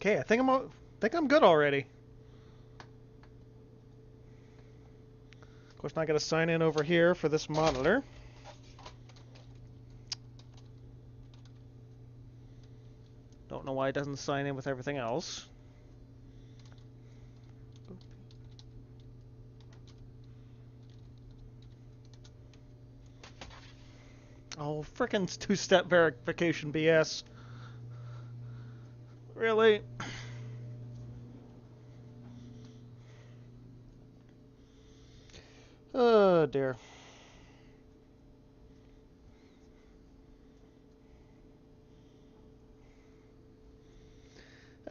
Okay, think I'm good already. Of course, now I got to sign in over here for this monitor. Don't know why it doesn't sign in with everything else. Oh, frickin' two-step verification BS. Really? Oh, dear.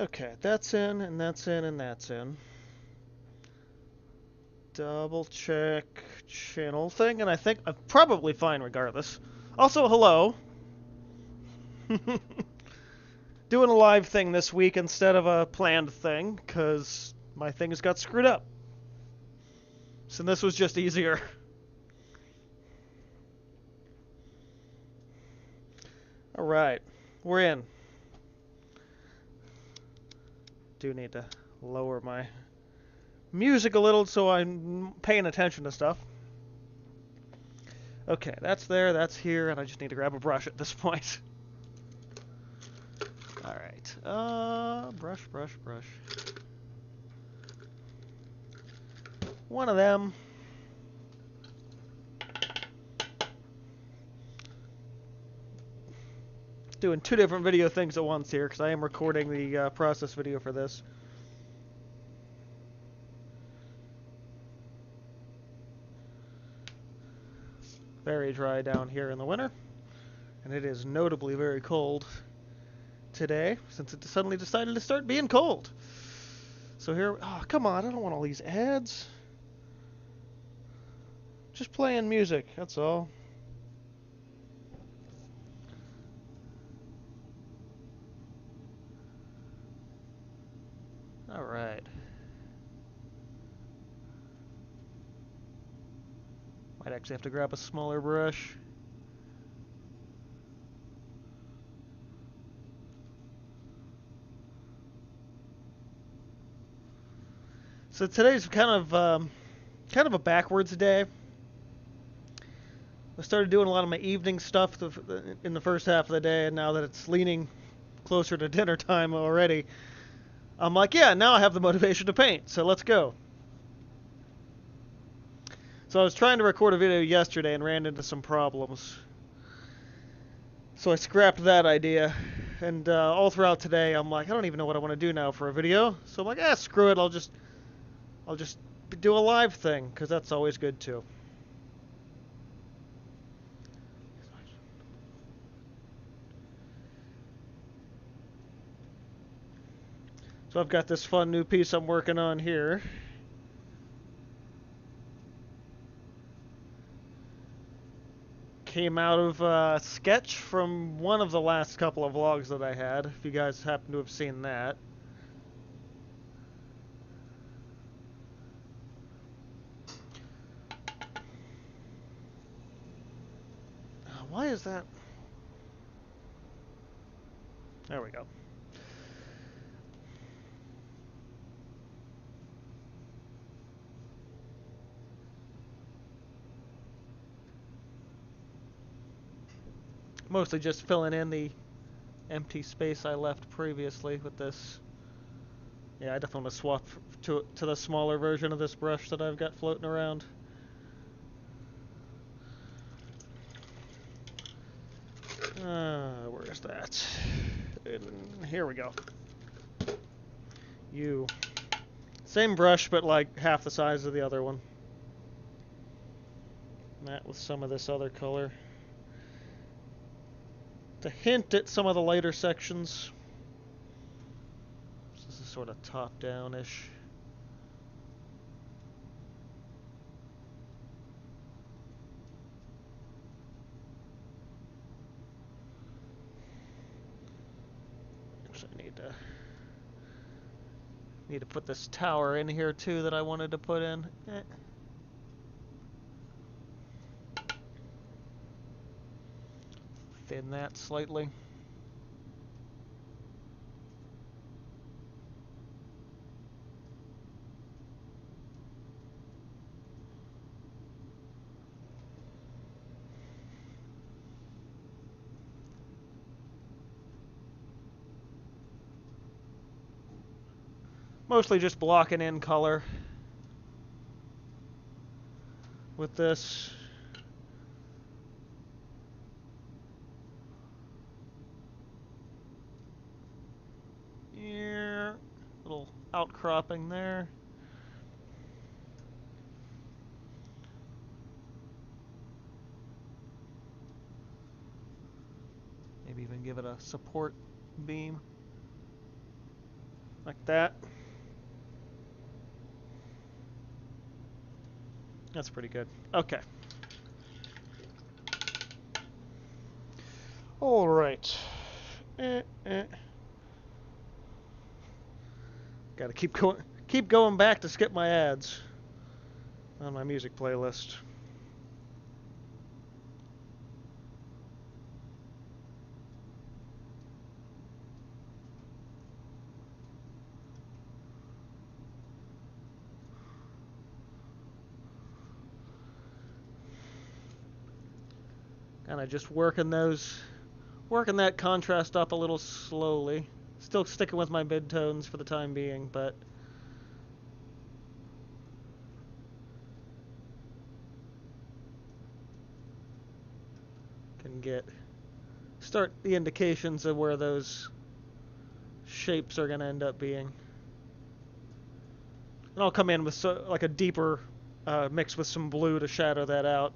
Okay, that's in, and that's in, and that's in. Double check channel thing, and I think I'm probably fine regardless. Also, hello. Doing a live thing this week instead of a planned thing, because my things got screwed up. So this was just easier. Alright, we're in. Do need to lower my music a little so I'm paying attention to stuff. Okay, that's there, that's here, and I just need to grab a brush at this point. Alright, brush. One of them. Doing two different video things at once here, because I am recording the process video for this. Very dry down here in the winter, and it is notably very cold today, since it suddenly decided to start being cold. So here, oh, come on, I don't want all these ads. Just playing music, that's all. Alright. Might actually have to grab a smaller brush. So today's kind of a backwards day. I started doing a lot of my evening stuff in the first half of the day, and now that it's leaning closer to dinner time already, I'm like, yeah, now I have the motivation to paint, so let's go. So I was trying to record a video yesterday and ran into some problems. So I scrapped that idea, and all throughout today, I'm like, I don't even know what I want to do now for a video. So I'm like, screw it, I'll just do a live thing, because that's always good too. So I've got this fun new piece I'm working on here. Came out of a sketch from one of the last couple of vlogs that I had, if you guys happen to have seen that. Why is that? There we go. Mostly just filling in the empty space I left previously with this. Yeah, I definitely want to swap to the smaller version of this brush that I've got floating around. Where's that? And here we go. Same brush, but like half the size of the other one. That with some of this other color. To hint at some of the lighter sections. This is sort of top-down-ish. Actually, I need to put this tower in here too that I wanted to put in. Thin that slightly. Mostly just blocking in color with this. Yeah, little outcropping there. Maybe even give it a support beam like that. That's pretty good. Okay. All right. Got to keep going back to skip my ads on my music playlist. Kind of just working that contrast up a little slowly. Still sticking with my midtones for the time being, but can start the indications of where those shapes are going to end up being. And I'll come in with like a deeper mix with some blue to shadow that out.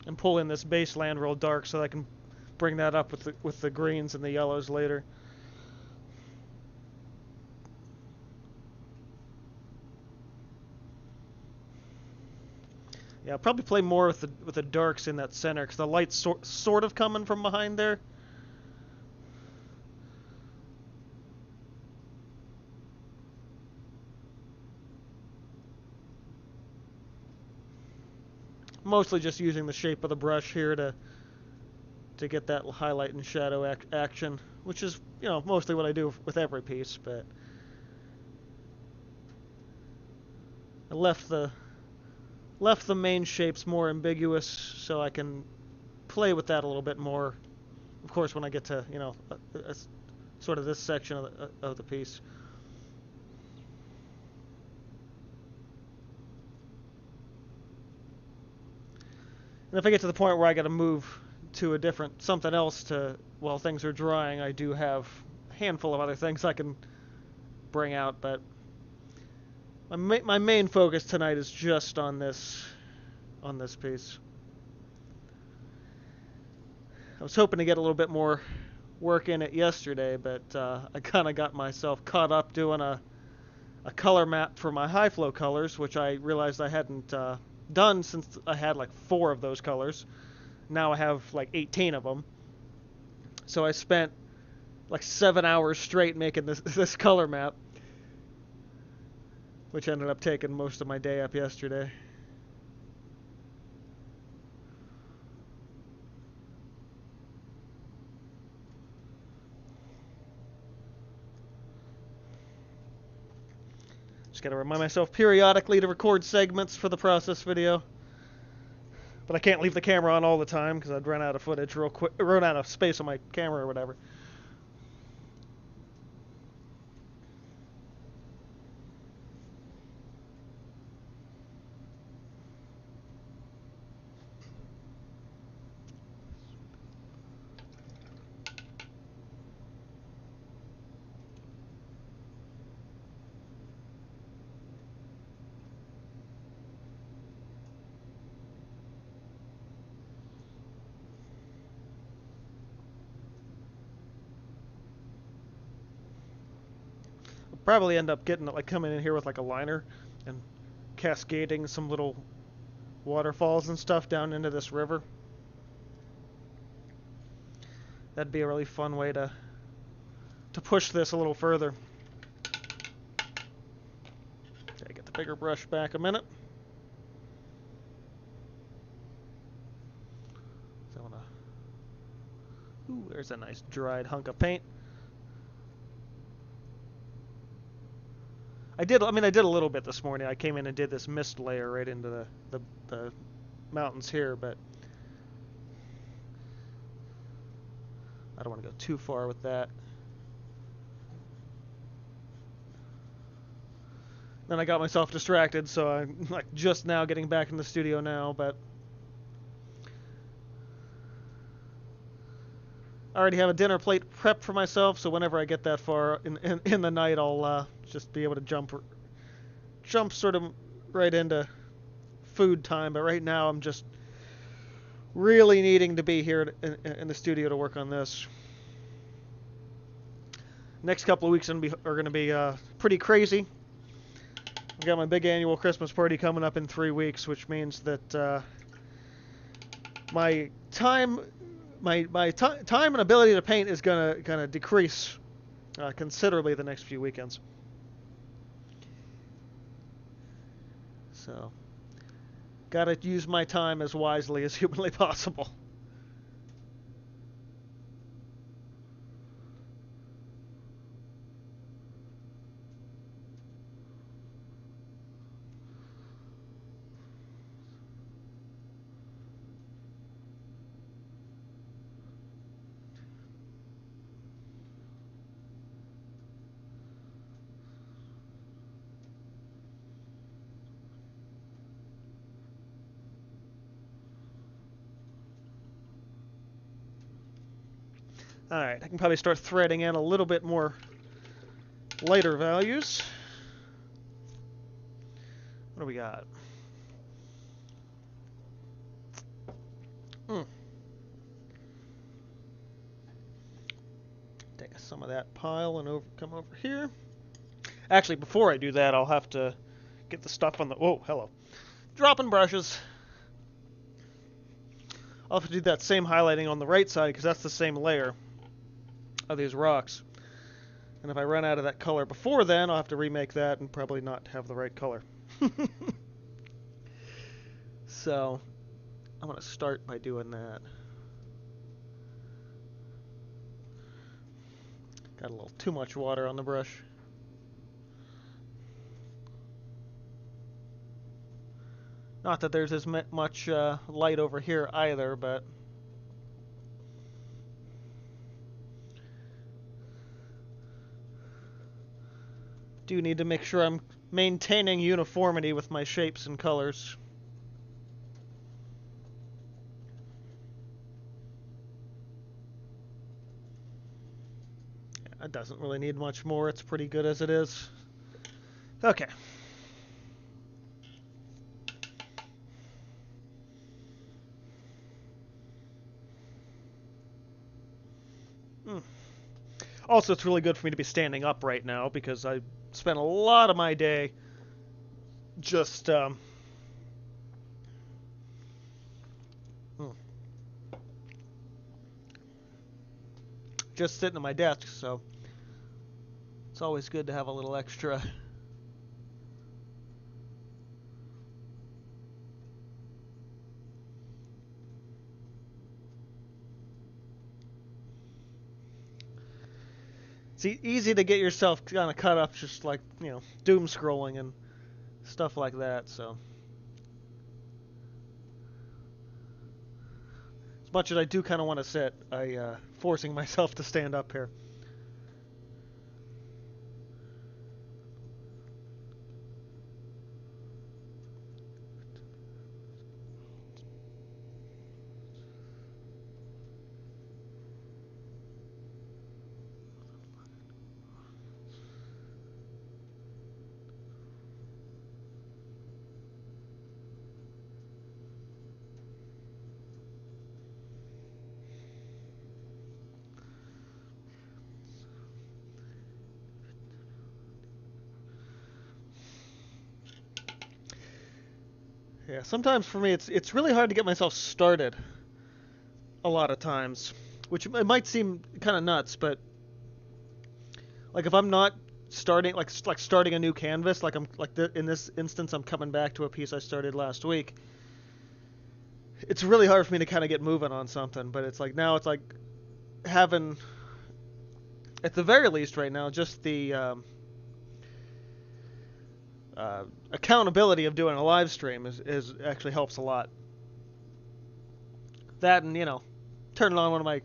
And pull in this baseland real dark so that I can bring that up with the greens and the yellows later. Yeah, I'll probably play more with the darks in that center because the light's sort of coming from behind there. Mostly just using the shape of the brush here to get that highlight and shadow action, which is, you know, mostly what I do with every piece, but I left the main shapes more ambiguous so I can play with that a little bit more, of course, when I get to, you know, sort of this section of the piece. And if I get to the point where I got to move to a different something else while things are drying, I do have a handful of other things I can bring out, but my main focus tonight is just on this piece. I was hoping to get a little bit more work in it yesterday, but I kind of got myself caught up doing a color map for my high flow colors, which I realized I hadn't done since I had like 4 of those colors. Now I have like 18 of them. So I spent like 7 hours straight making this color map, which ended up taking most of my day up yesterday. Just gotta remind myself periodically to record segments for the process video. But I can't leave the camera on all the time because I'd run out of footage real quick, run out of space on my camera or whatever. Probably end up getting it, like coming in here with like a liner and cascading some little waterfalls and stuff down into this river. That'd be a really fun way to push this a little further. Okay, get the bigger brush back a minute. So I wanna. Ooh, there's a nice dried hunk of paint. I did a little bit this morning. I came in and did this mist layer right into the mountains here, but I don't want to go too far with that. Then I got myself distracted, so I'm like just now getting back in the studio now, but I already have a dinner plate prepped for myself, so whenever I get that far in the night, I'll just be able to jump sort of right into food time. But right now, I'm just really needing to be here in the studio to work on this. Next couple of weeks are going to be pretty crazy. I've got my big annual Christmas party coming up in 3 weeks, which means that my time and ability to paint is gonna decrease considerably the next few weekends. So, gotta use my time as wisely as humanly possible. Alright, I can probably start threading in a little bit more lighter values. What do we got? Take some of that pile and come over here. Actually, before I do that, I'll have to get the stuff on the... Whoa, hello. Dropping brushes. I'll have to do that same highlighting on the right side, because that's the same layer of these rocks. And if I run out of that color before then, I'll have to remake that and probably not have the right color. So, I'm going to start by doing that. Got a little too much water on the brush. Not that there's as much light over here either, but do need to make sure I'm maintaining uniformity with my shapes and colors. It doesn't really need much more. It's pretty good as it is. Okay. Also, it's really good for me to be standing up right now because I spent a lot of my day just just sitting at my desk, so it's always good to have a little extra. It's easy to get yourself kind of cut up just like, doom scrolling and stuff like that, so. As much as I do kind of want to sit, forcing myself to stand up here. Yeah, sometimes for me it's really hard to get myself started a lot of times, which it might seem kind of nuts, but like if I'm not starting like starting a new canvas, like in this instance I'm coming back to a piece I started last week. It's really hard for me to kind of get moving on something, but it's like now it's like having at the very least right now just the accountability of doing a live stream is actually helps a lot. That and turning on one of my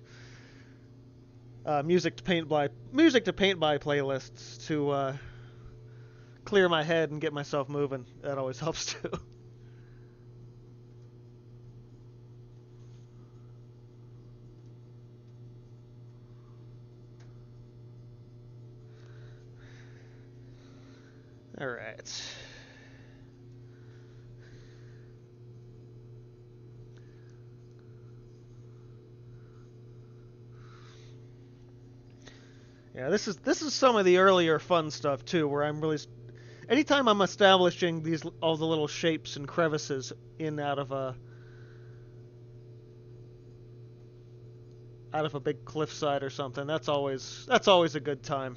music to paint by playlists to clear my head and get myself moving. That always helps too. All right. Yeah, this is some of the earlier fun stuff too, where I'm really anytime I'm establishing these all the little shapes and crevices in out of a big cliffside or something. That's always a good time.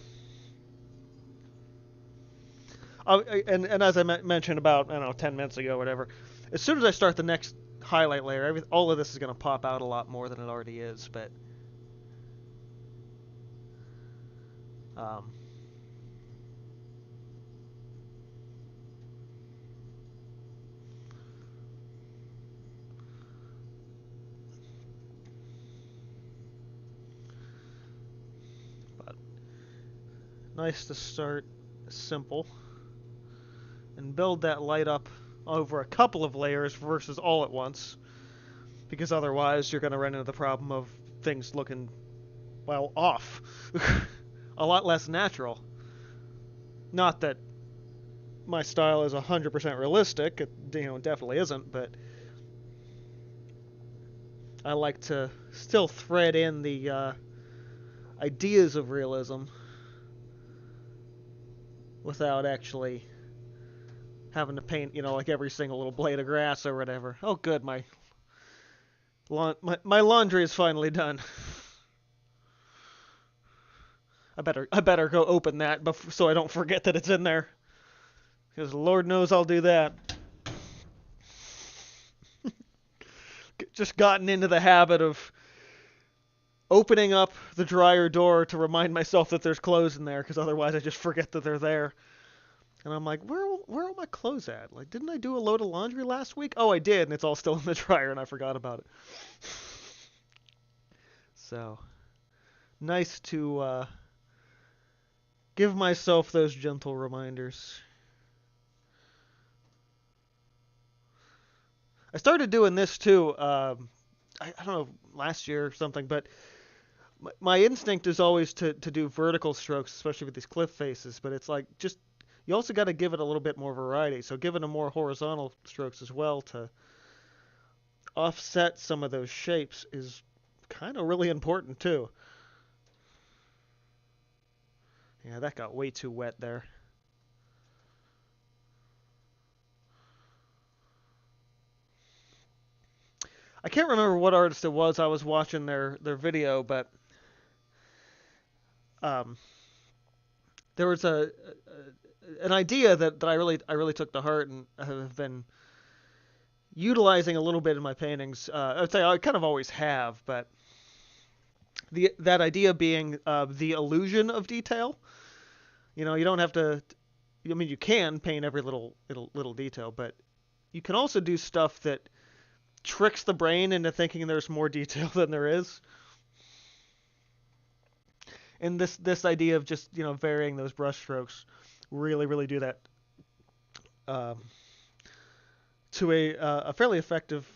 And as I mentioned about, I don't know, 10 minutes ago, whatever, as soon as I start the next highlight layer, all of this is going to pop out a lot more than it already is. Um, but nice to start simple and build that light up over a couple of layers versus all at once, because otherwise you're going to run into the problem of things looking, well, off. A lot less natural. Not that my style is 100% realistic, it definitely isn't, but I like to still thread in the ideas of realism without actually having to paint, like every single little blade of grass or whatever. Oh, good, my laundry is finally done. I better go open that so I don't forget that it's in there, because Lord knows I'll do that. Just gotten into the habit of opening up the dryer door to remind myself that there's clothes in there, because otherwise I just forget that they're there. And I'm like, where are my clothes at? Like, didn't I do a load of laundry last week? Oh, I did, and it's all still in the dryer, and I forgot about it. So, nice to give myself those gentle reminders. I started doing this too. I don't know, last year or something, but my instinct is always to do vertical strokes, especially with these cliff faces. But it's like just you also got to give it a little bit more variety. So giving them more horizontal strokes as well to offset some of those shapes is kind of really important too. Yeah, that got way too wet there. I can't remember what artist it was. I was watching their video, but um, there was an idea that I really took to heart and have been utilizing a little bit in my paintings. I'd say I kind of always have, but that idea being the illusion of detail. You don't have to. I mean, you can paint every little detail, but you can also do stuff that tricks the brain into thinking there's more detail than there is. And this idea of just varying those brush strokes really do that um, to a fairly effective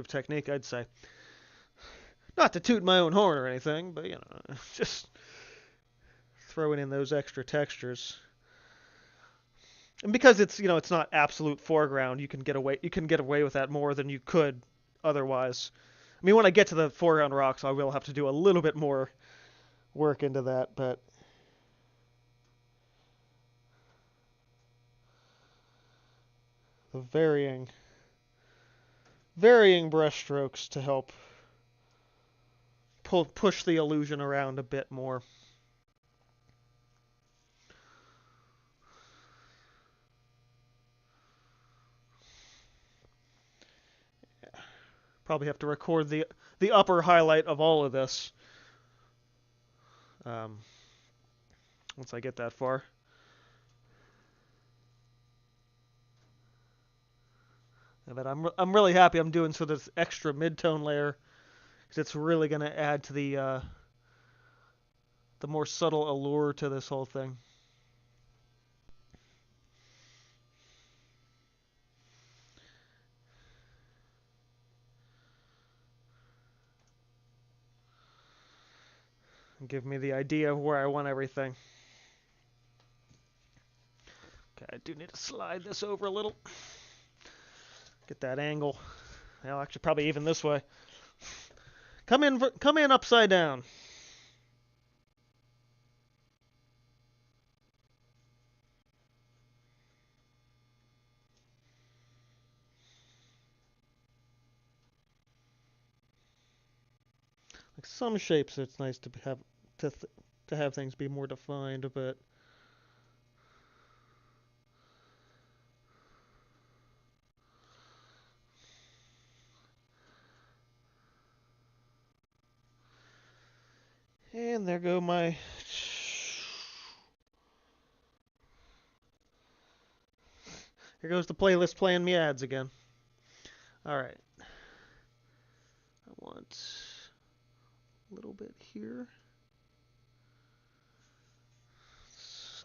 technique, I'd say. Not to toot my own horn or anything, but just throwing in those extra textures. And because it's not absolute foreground, you can get away with that more than you could otherwise. I mean, when I get to the foreground rocks, I will have to do a little bit more work into that, but the varying brush strokes to help push the illusion around a bit more. Probably have to record the upper highlight of all of this um, once I get that far. But I'm really happy I'm doing so this extra mid-tone layer. because it's really going to add to the more subtle allure to this whole thing. And give me the idea of where I want everything. Okay, I do need to slide this over a little. Get that angle. Well, actually, probably even this way. Come in upside down. Like some shapes, it's nice to have to have things be more defined, but and there go my. Here goes the playlist playing me ads again. All right. I want a little bit here.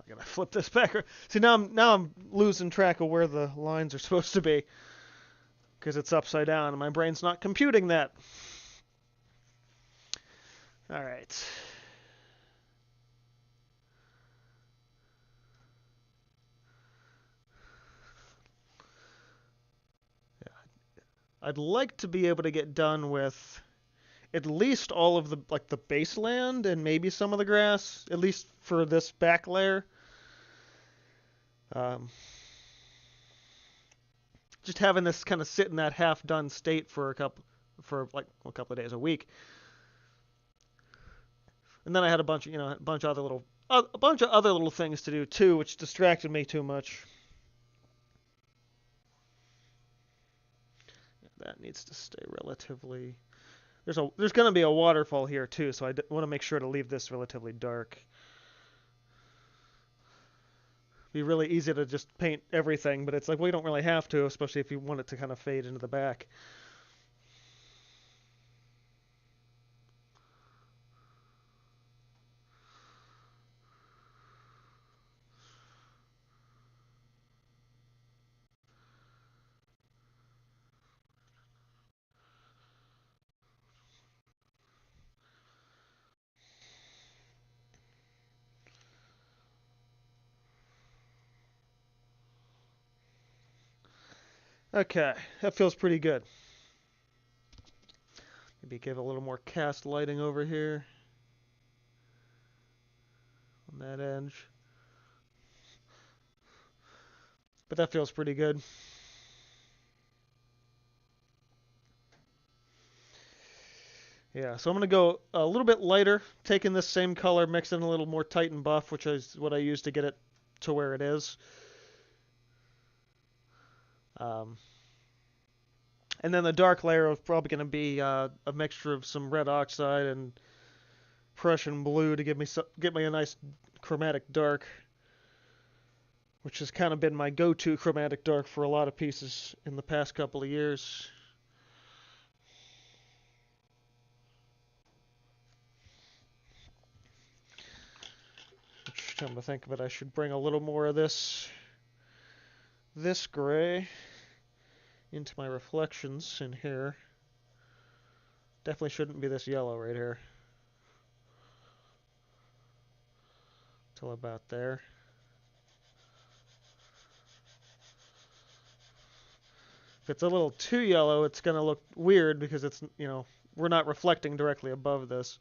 I gotta flip this back. See, now I'm losing track of where the lines are supposed to be because it's upside down and my brain's not computing that. All right. Yeah. I'd like to be able to get done with at least all of the baseland and maybe some of the grass, at least for this back layer. Just having this kind of sit in that half done state for a couple of days a week. And then I had a bunch of other little things to do too, which distracted me too much. That needs to stay relatively. There's going to be a waterfall here too, so I want to make sure to leave this relatively dark. Be really easy to just paint everything, but it's like, well, you don't really have to, especially if you want it to kind of fade into the back. Okay, that feels pretty good. Maybe give a little more cast lighting over here on that edge. But that feels pretty good. Yeah, so I'm going to go a little bit lighter, taking this same color, mixing a little more Titan buff, which is what I use to get it to where it is. And then the dark layer is probably going to be a mixture of some red oxide and Prussian blue to get me a nice chromatic dark, which has kind of been my go-to chromatic dark for a lot of pieces in the past couple of years. Which, come to think of it, I should bring a little more of this gray into my reflections in here. Definitely shouldn't be this yellow right here. Till about there. If it's a little too yellow, it's going to look weird because it's, we're not reflecting directly above this.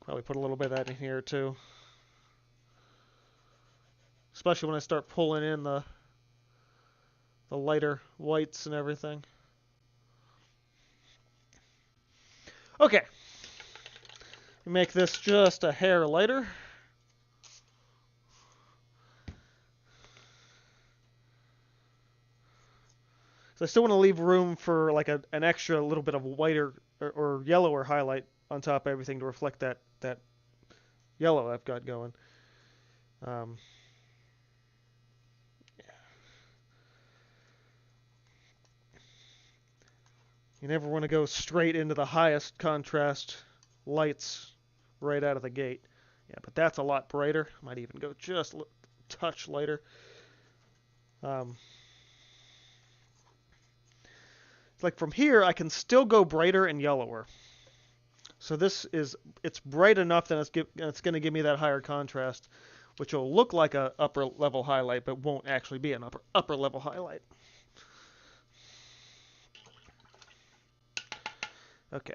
Probably put a little bit of that in here too. Especially when I start pulling in the lighter whites and everything. Okay. Make this just a hair lighter. So I still want to leave room for like an extra little bit of whiter or yellower highlight on top of everything to reflect that yellow I've got going. Yeah. You never want to go straight into the highest contrast lights right out of the gate. Yeah, but that's a lot brighter. Might even go just a touch lighter. Like from here, I can still go brighter and yellower. So it's bright enough that it's going to give me that higher contrast, which will look like a upper level highlight, but won't actually be an upper level highlight. Okay.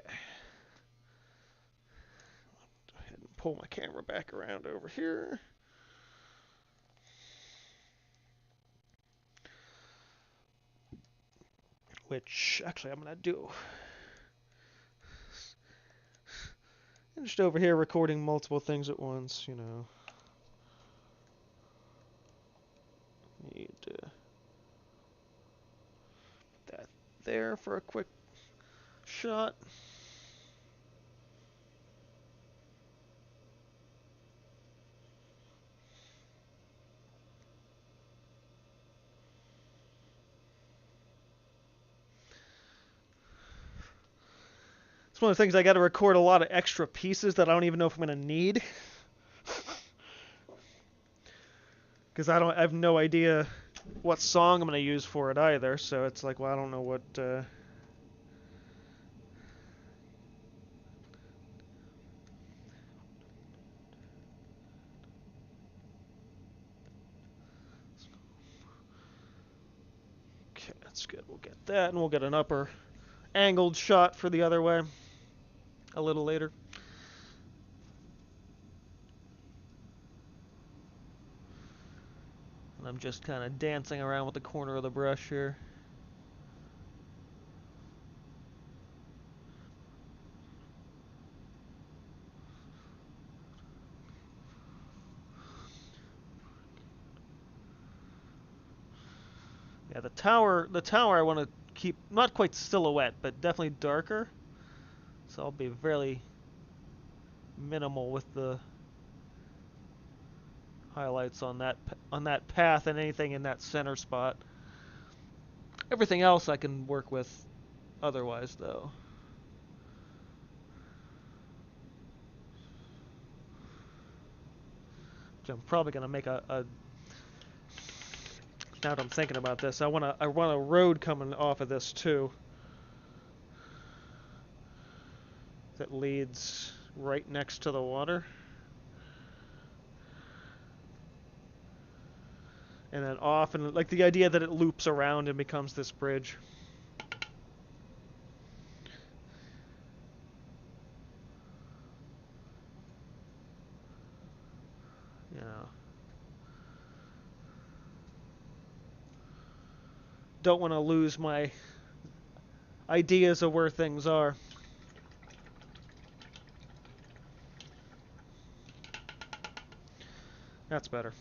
Go ahead and pull my camera back around over here. Which, actually, I'm going to do. I'm just over here recording multiple things at once, you know. Need to put that there for a quick shot. It's one of the things I got to record a lot of extra pieces that I don't even know if I'm going to need. Because I have no idea what song I'm going to use for it either, so it's like, well, I don't know what... Okay, that's good. We'll get that, and we'll get an upper angled shot for the other way a little later. And I'm just kind of dancing around with the corner of the brush here. Yeah, the tower I want to keep not quite silhouette, but definitely darker. So I'll be fairly minimal with the highlights on that path and anything in that center spot. Everything else I can work with otherwise, though. Which I'm probably gonna make a now that I'm thinking about this, I want a road coming off of this too. That leads right next to the water. And then off, and like the idea that it loops around and becomes this bridge. You know. Don't want to lose my ideas of where things are. That's better.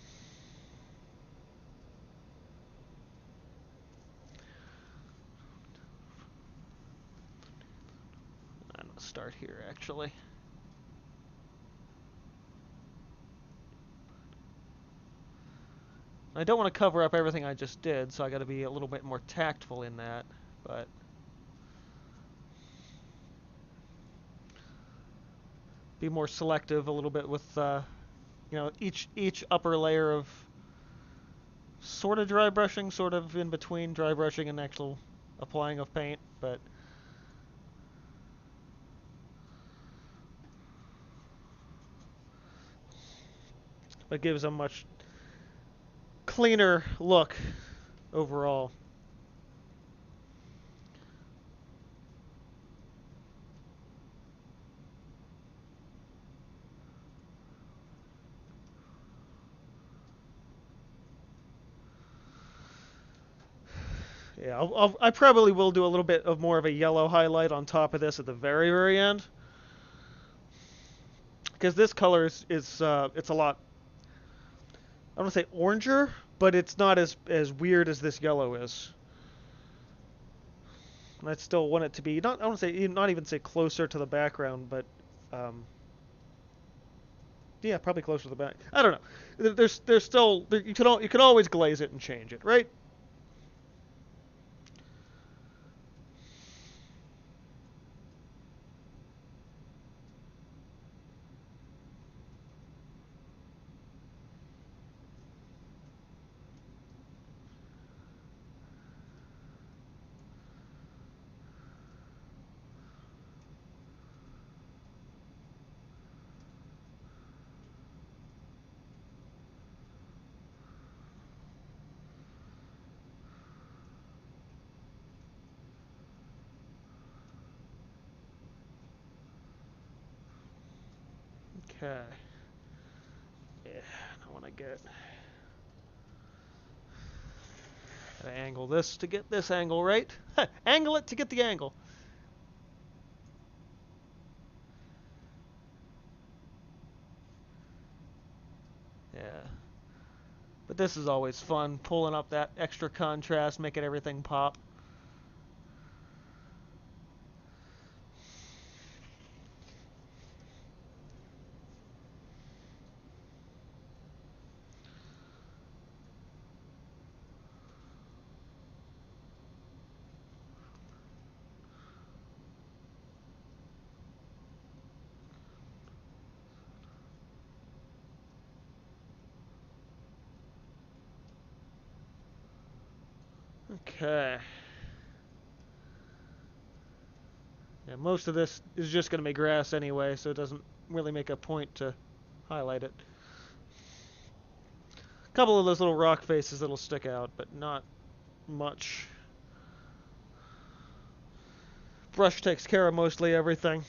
I'm going to start here, actually. I don't want to cover up everything I just did, so I got to be a little bit more tactful in that, but be more selective a little bit with, you know, each upper layer of sort of dry brushing, sort of in between dry brushing and actual applying of paint, but it gives a much cleaner look overall. Yeah, I probably will do a little bit of more of a yellow highlight on top of this at the very, very end. Because this color is it's a lot, I don't want to say oranger, but it's not as weird as this yellow is. And I still want it to be, not, I want to say, not even say closer to the background, but, yeah, probably closer to the back. I don't know. There's still, you can always glaze it and change it, right? Okay. Yeah, I want to gotta angle this to get this angle right. Angle it to get the angle. Yeah. But this is always fun, pulling up that extra contrast, making everything pop. Okay. Yeah, most of this is just going to be grass anyway, so it doesn't really make a point to highlight it. A couple of those little rock faces that'll stick out, but not much. Brush takes care of mostly everything.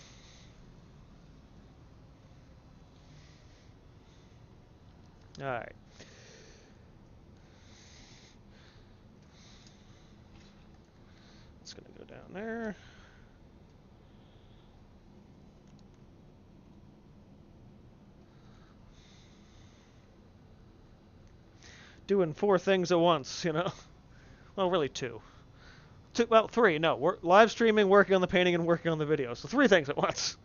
Alright. It's going to go down there. Doing 4 things at once, you know? Well, really 2. Well, 3. No, we're live streaming, working on the painting, and working on the video. So 3 things at once.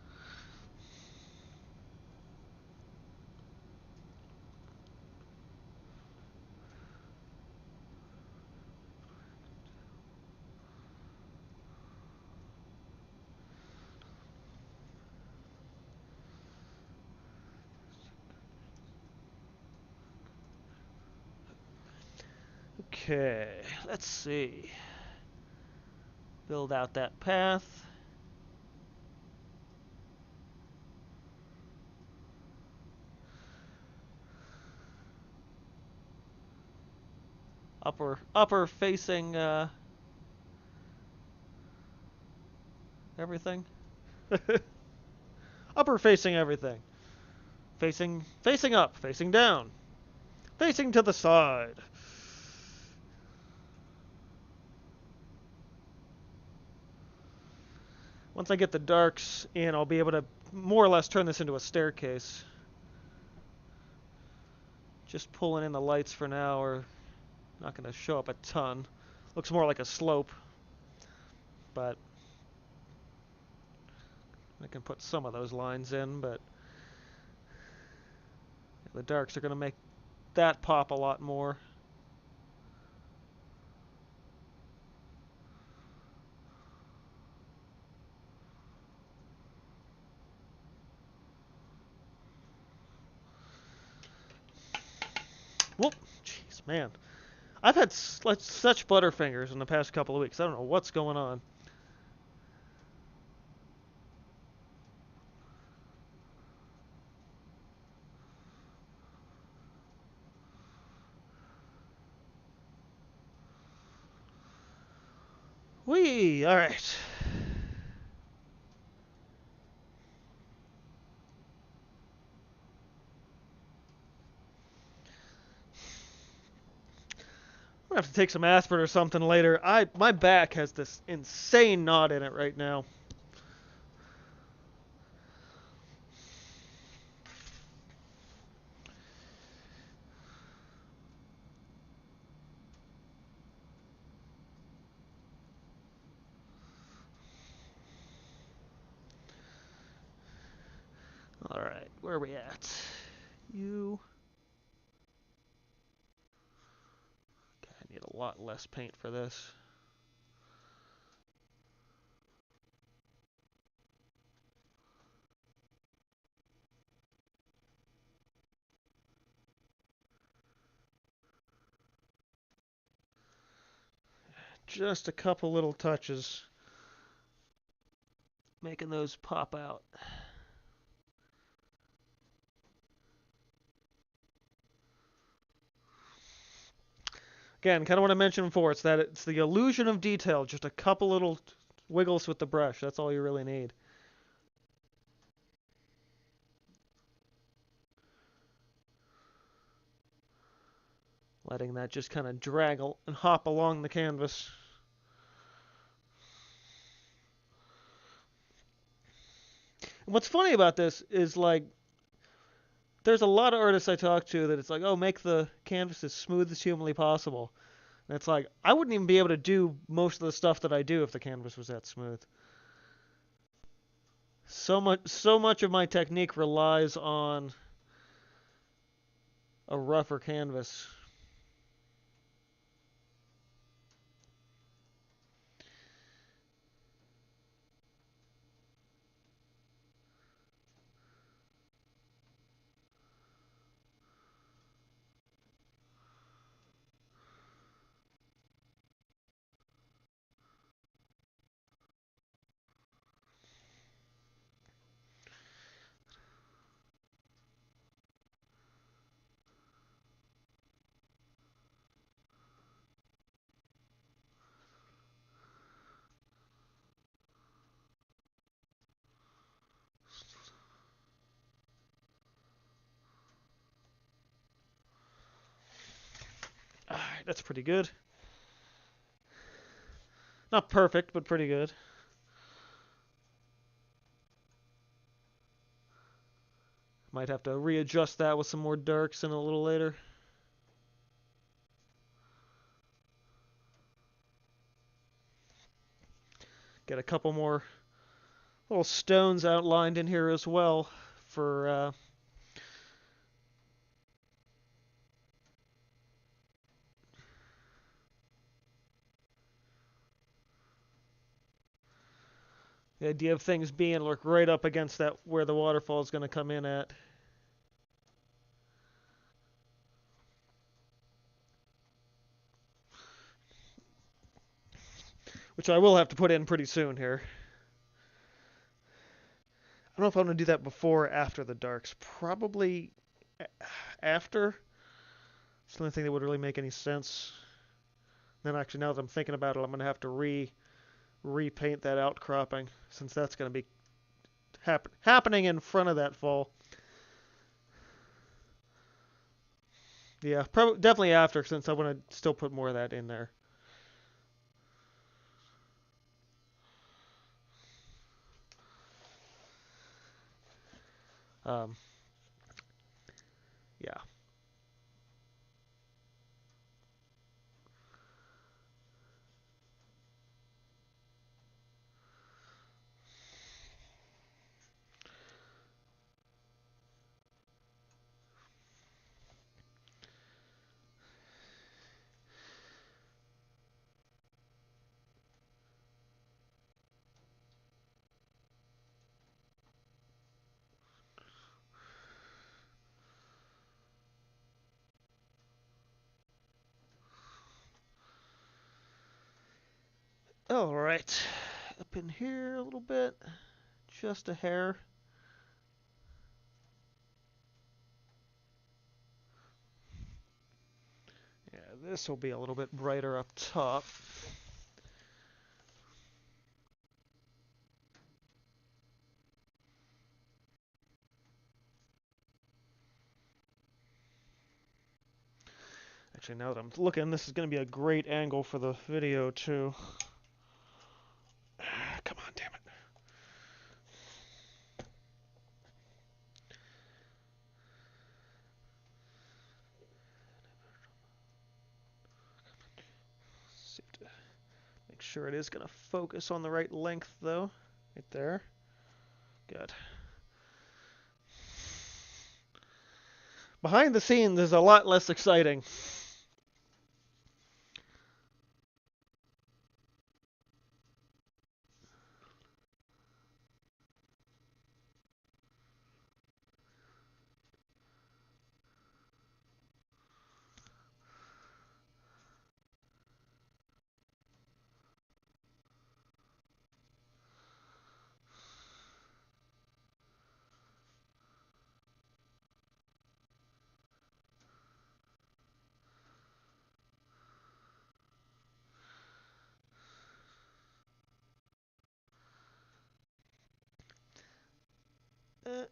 Okay, let's see. Build out that path. Upper facing everything. Upper facing everything. Facing up, facing down. Facing to the side. Once I get the darks in, I'll be able to more or less turn this into a staircase. Just pulling in the lights for now are not going to show up a ton. Looks more like a slope, but I can put some of those lines in, but the darks are going to make that pop a lot more. Whoop! Jeez, man. I've had such butterfingers in the past couple of weeks. I don't know what's going on. Whee! Alright. I'm gonna have to take some aspirin or something later. My back has this insane knot in it right now. Alright, where are we at? You. Okay, I need a lot less paint for this. Just a couple little touches. Making those pop out. Again, kind of want to mention before, it's the illusion of detail. Just a couple little wiggles with the brush. That's all you really need. letting that just kind of drag and hop along the canvas. And what's funny about this is like there's a lot of artists I talk to that it's like, oh, make the canvas as smooth as humanly possible. And it's like I wouldn't even be able to do most of the stuff that I do if the canvas was that smooth. So much of my technique relies on a rougher canvas. Alright, that's pretty good. Not perfect, but pretty good. Might have to readjust that with some more darks in a little later. Get a couple more little stones outlined in here as well for the idea of things being like right up against that where the waterfall is going to come in at. Which I will have to put in pretty soon here. I don't know if I'm going to do that before or after the darks. Probably after. It's the only thing that would really make any sense. Then actually, now that I'm thinking about it, I'm going to have to repaint that outcropping, since that's going to be happening in front of that fall. Yeah, definitely after, since I want to still put more of that in there. Um, yeah. All right. Up in here a little bit. Just a hair. Yeah, this will be a little bit brighter up top. Actually, now that I'm looking, this is going to be a great angle for the video, too. Come on, damn it. Make sure it is going to focus on the right length, though. Right there. Good. Behind the scenes is a lot less exciting.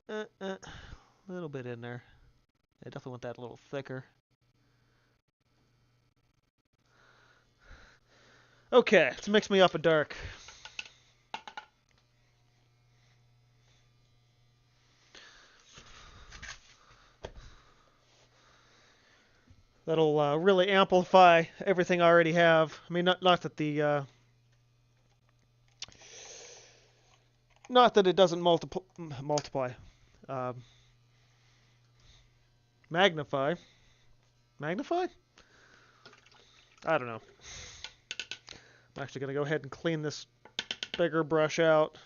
A little bit in there. I definitely want that a little thicker. Okay, let's mix me up a dark. That'll really amplify everything I already have. I mean, not that the not that it doesn't multiply, um, magnify, magnify. I don't know. I'm actually gonna go ahead and clean this bigger brush out.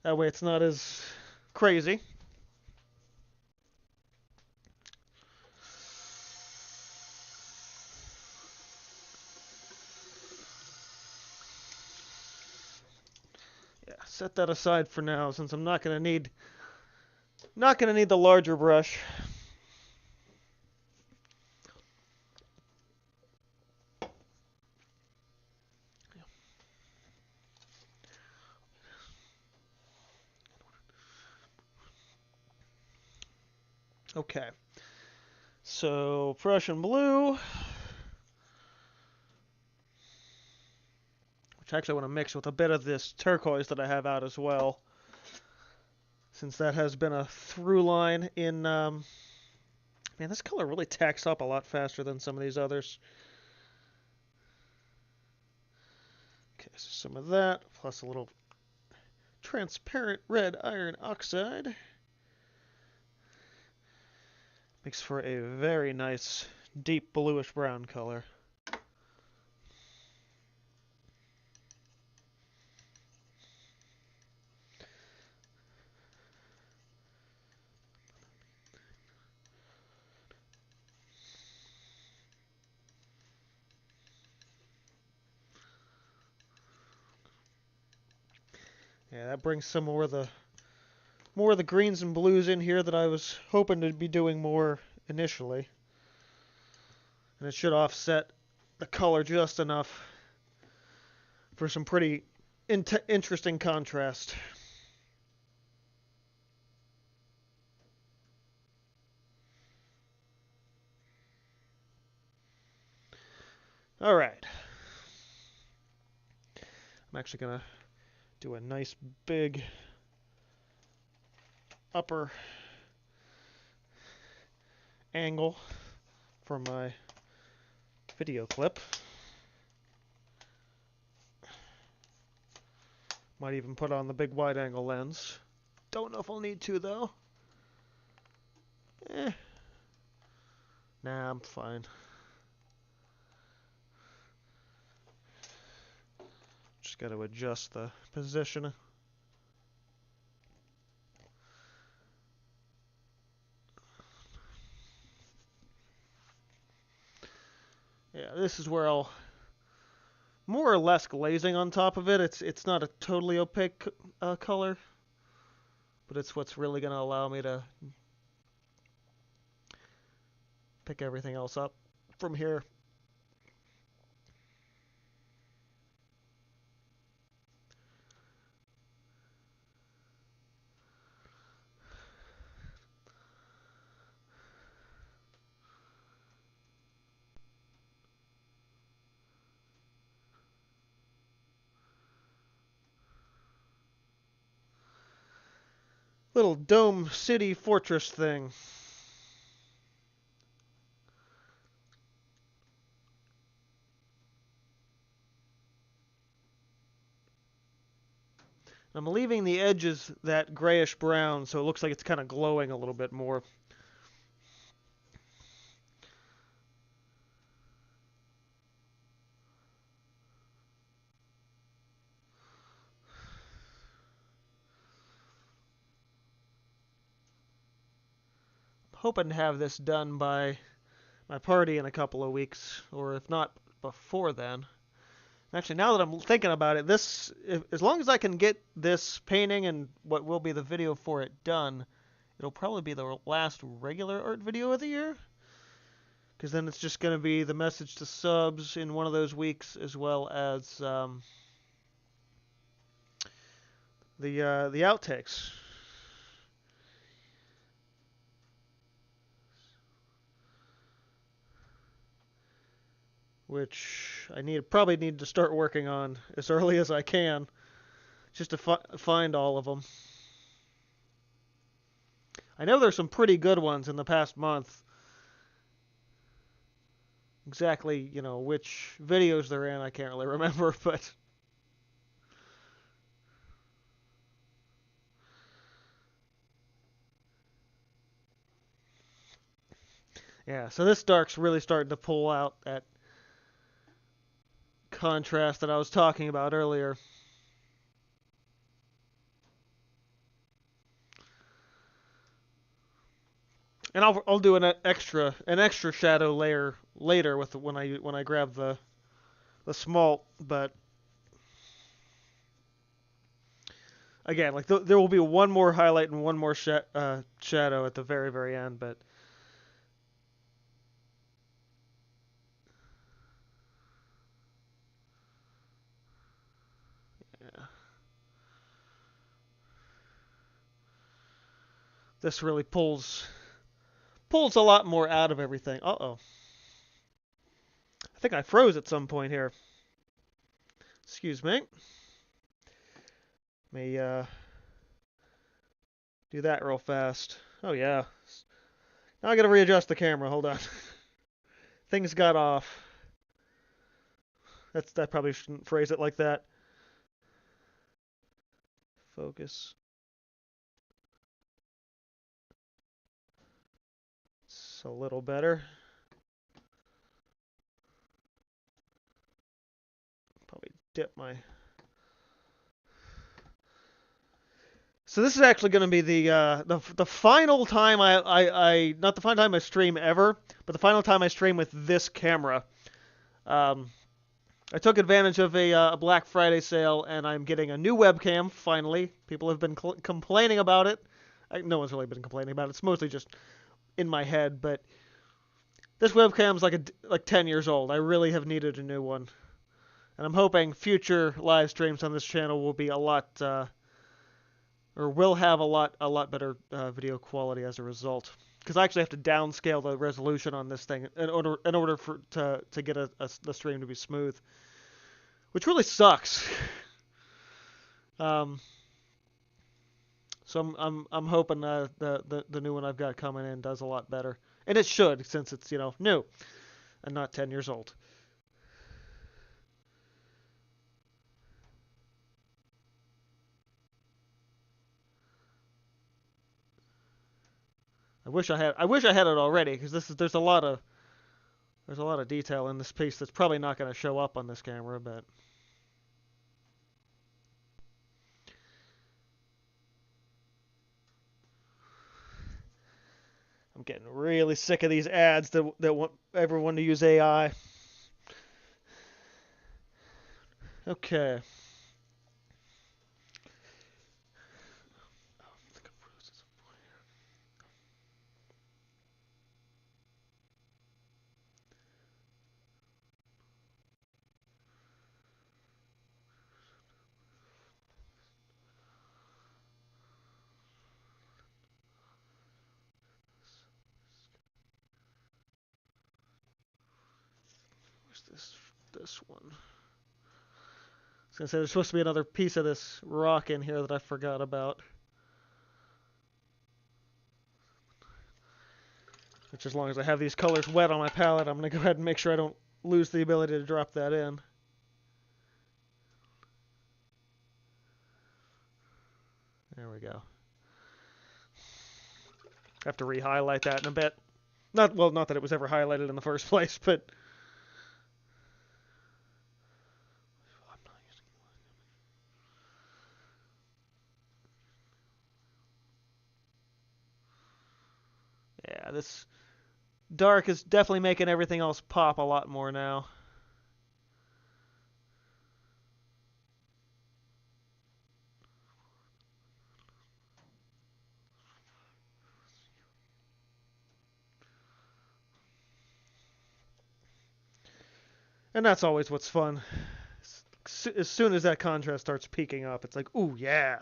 That way, it's not as crazy. Yeah, set that aside for now, since I'm not gonna need the larger brush. Okay, so Prussian blue, which actually I want to mix with a bit of this turquoise that I have out as well, since that has been a through line in. Man, this color really tacks up a lot faster than some of these others. Okay, so some of that, plus a little transparent red iron oxide. Makes for a very nice, deep bluish brown color. Yeah, that brings some more of the greens and blues in here that I was hoping to be doing more initially. And it should offset the color just enough for some pretty interesting contrast. Alright. I'm actually going to do a nice big upper angle for my video clip. Might even put on the big wide angle lens. Don't know if I'll need to though. Nah, I'm fine. Just got to adjust the position. Yeah, this is where I'll more or less glazing on top of it. It's not a totally opaque color, but it's what's really going to allow me to pick everything else up from here. Little dome city fortress thing. I'm leaving the edges that grayish brown, so it looks like it's kind of glowing a little bit more. Hoping to have this done by my party in a couple of weeks, or if not before then. Actually, now that I'm thinking about it, as long as I can get this painting and what will be the video for it done, it'll probably be the last regular art video of the year. Because then it's just going to be the message to subs in one of those weeks, as well as the outtakes. which I probably need to start working on as early as I can, just to find all of them. I know there's some pretty good ones in the past month. Exactly, which videos they're in, I can't really remember, but yeah, so this dark's really starting to pull out that contrast that I was talking about earlier. And I'll do an extra shadow layer later with when I grab the smalt, but again, like there will be one more highlight and one more shadow at the very end, but yeah. This really pulls a lot more out of everything. Uh-oh. I think I froze at some point here. Excuse me. Let me do that real fast. Oh yeah. Now I gotta readjust the camera. Hold on. Things got off. That probably shouldn't phrase it like that. Focus. It's a little better. Probably dip my. So this is actually going to be the final time I not the final time I stream ever, but the final time I stream with this camera. I took advantage of a Black Friday sale, and I'm getting a new webcam finally. People have been complaining about it. No one's really been complaining about it. It's mostly just in my head, but this webcam's like 10 years old. I really have needed a new one, and I'm hoping future live streams on this channel will be a lot or will have a lot better video quality as a result. Because I actually have to downscale the resolution on this thing in order to get the stream to be smooth, which really sucks. So I'm hoping the new one I've got coming in does a lot better, and it should, since it's new and not 10 years old. I wish I had it already, because there's a lot of detail in this piece that's probably not going to show up on this camera, but I'm getting really sick of these ads that want everyone to use AI. Okay. Where's this one? I was gonna say there's supposed to be another piece of this rock in here that I forgot about. Which, as long as I have these colors wet on my palette, I'm gonna go ahead and make sure I don't lose the ability to drop that in. There we go. I have to re-highlight that in a bit. Not that it was ever highlighted in the first place, but yeah, this dark is definitely making everything else pop a lot more now. And that's always what's fun. As soon as that contrast starts peaking up, it's like, ooh, yeah.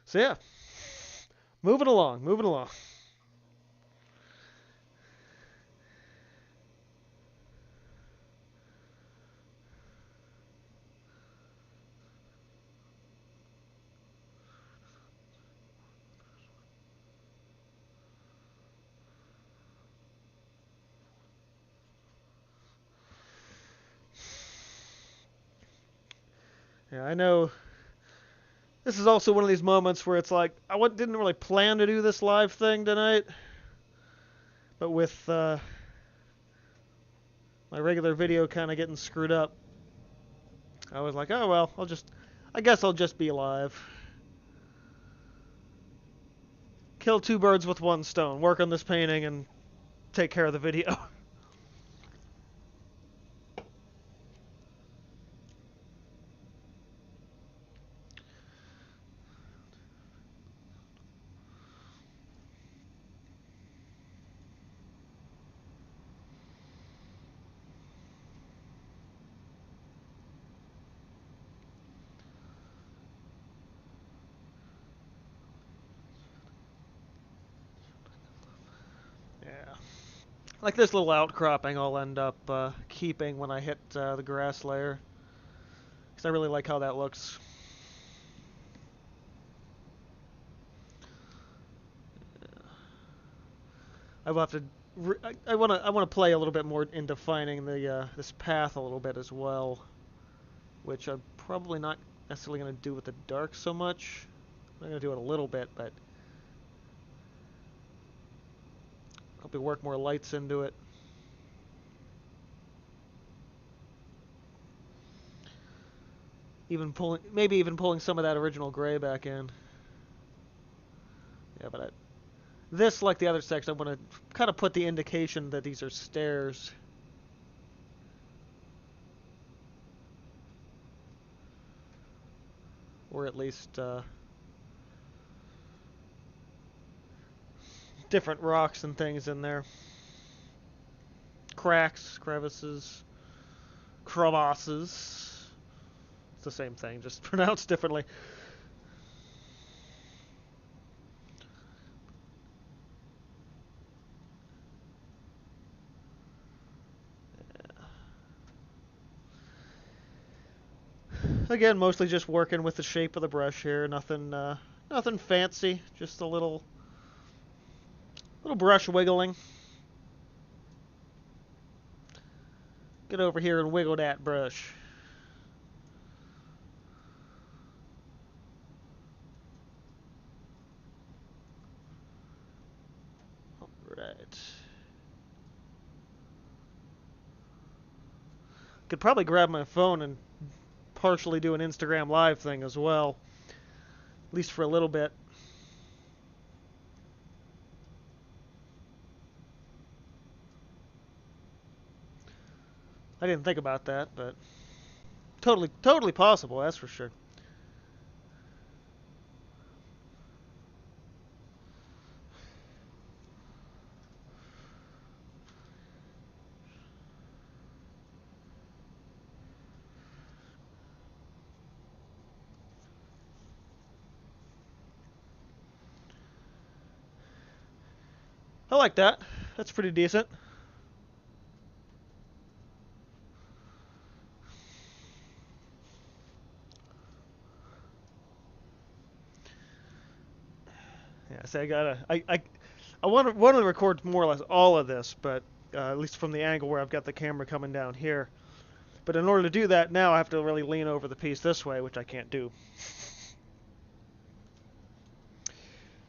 So yeah, moving along, moving along. Yeah, I know. This is also one of these moments where it's like didn't really plan to do this live thing tonight, but with my regular video kind of getting screwed up, I was like, oh well, I guess I'll just be live. Kill two birds with one stone. Work on this painting and take care of the video. Yeah. Like this little outcropping I'll end up keeping when I hit the grass layer. Because I really like how that looks. I will have to. I want to play a little bit more in defining the this path a little bit as well, which I'm probably not necessarily going to do with the dark so much. I'm going to do it a little bit, but probably work more lights into it. Maybe even pulling some of that original gray back in. Yeah, but this, like the other section, I want to kind of put the indication that these are stairs. Or at least different rocks and things in there. Cracks, crevices, crevasses. It's the same thing, just pronounced differently. Again, mostly just working with the shape of the brush here. Nothing fancy. Just a little brush wiggling. Get over here and wiggle that brush. Alright. Could probably grab my phone and partially do an Instagram live thing as well. At least for a little bit. I didn't think about that, but totally possible, that's for sure. I like that. That's pretty decent. Yeah, so I want to record more or less all of this, but at least from the angle where I've got the camera coming down here. But in order to do that, now I have to really lean over the piece this way, which I can't do.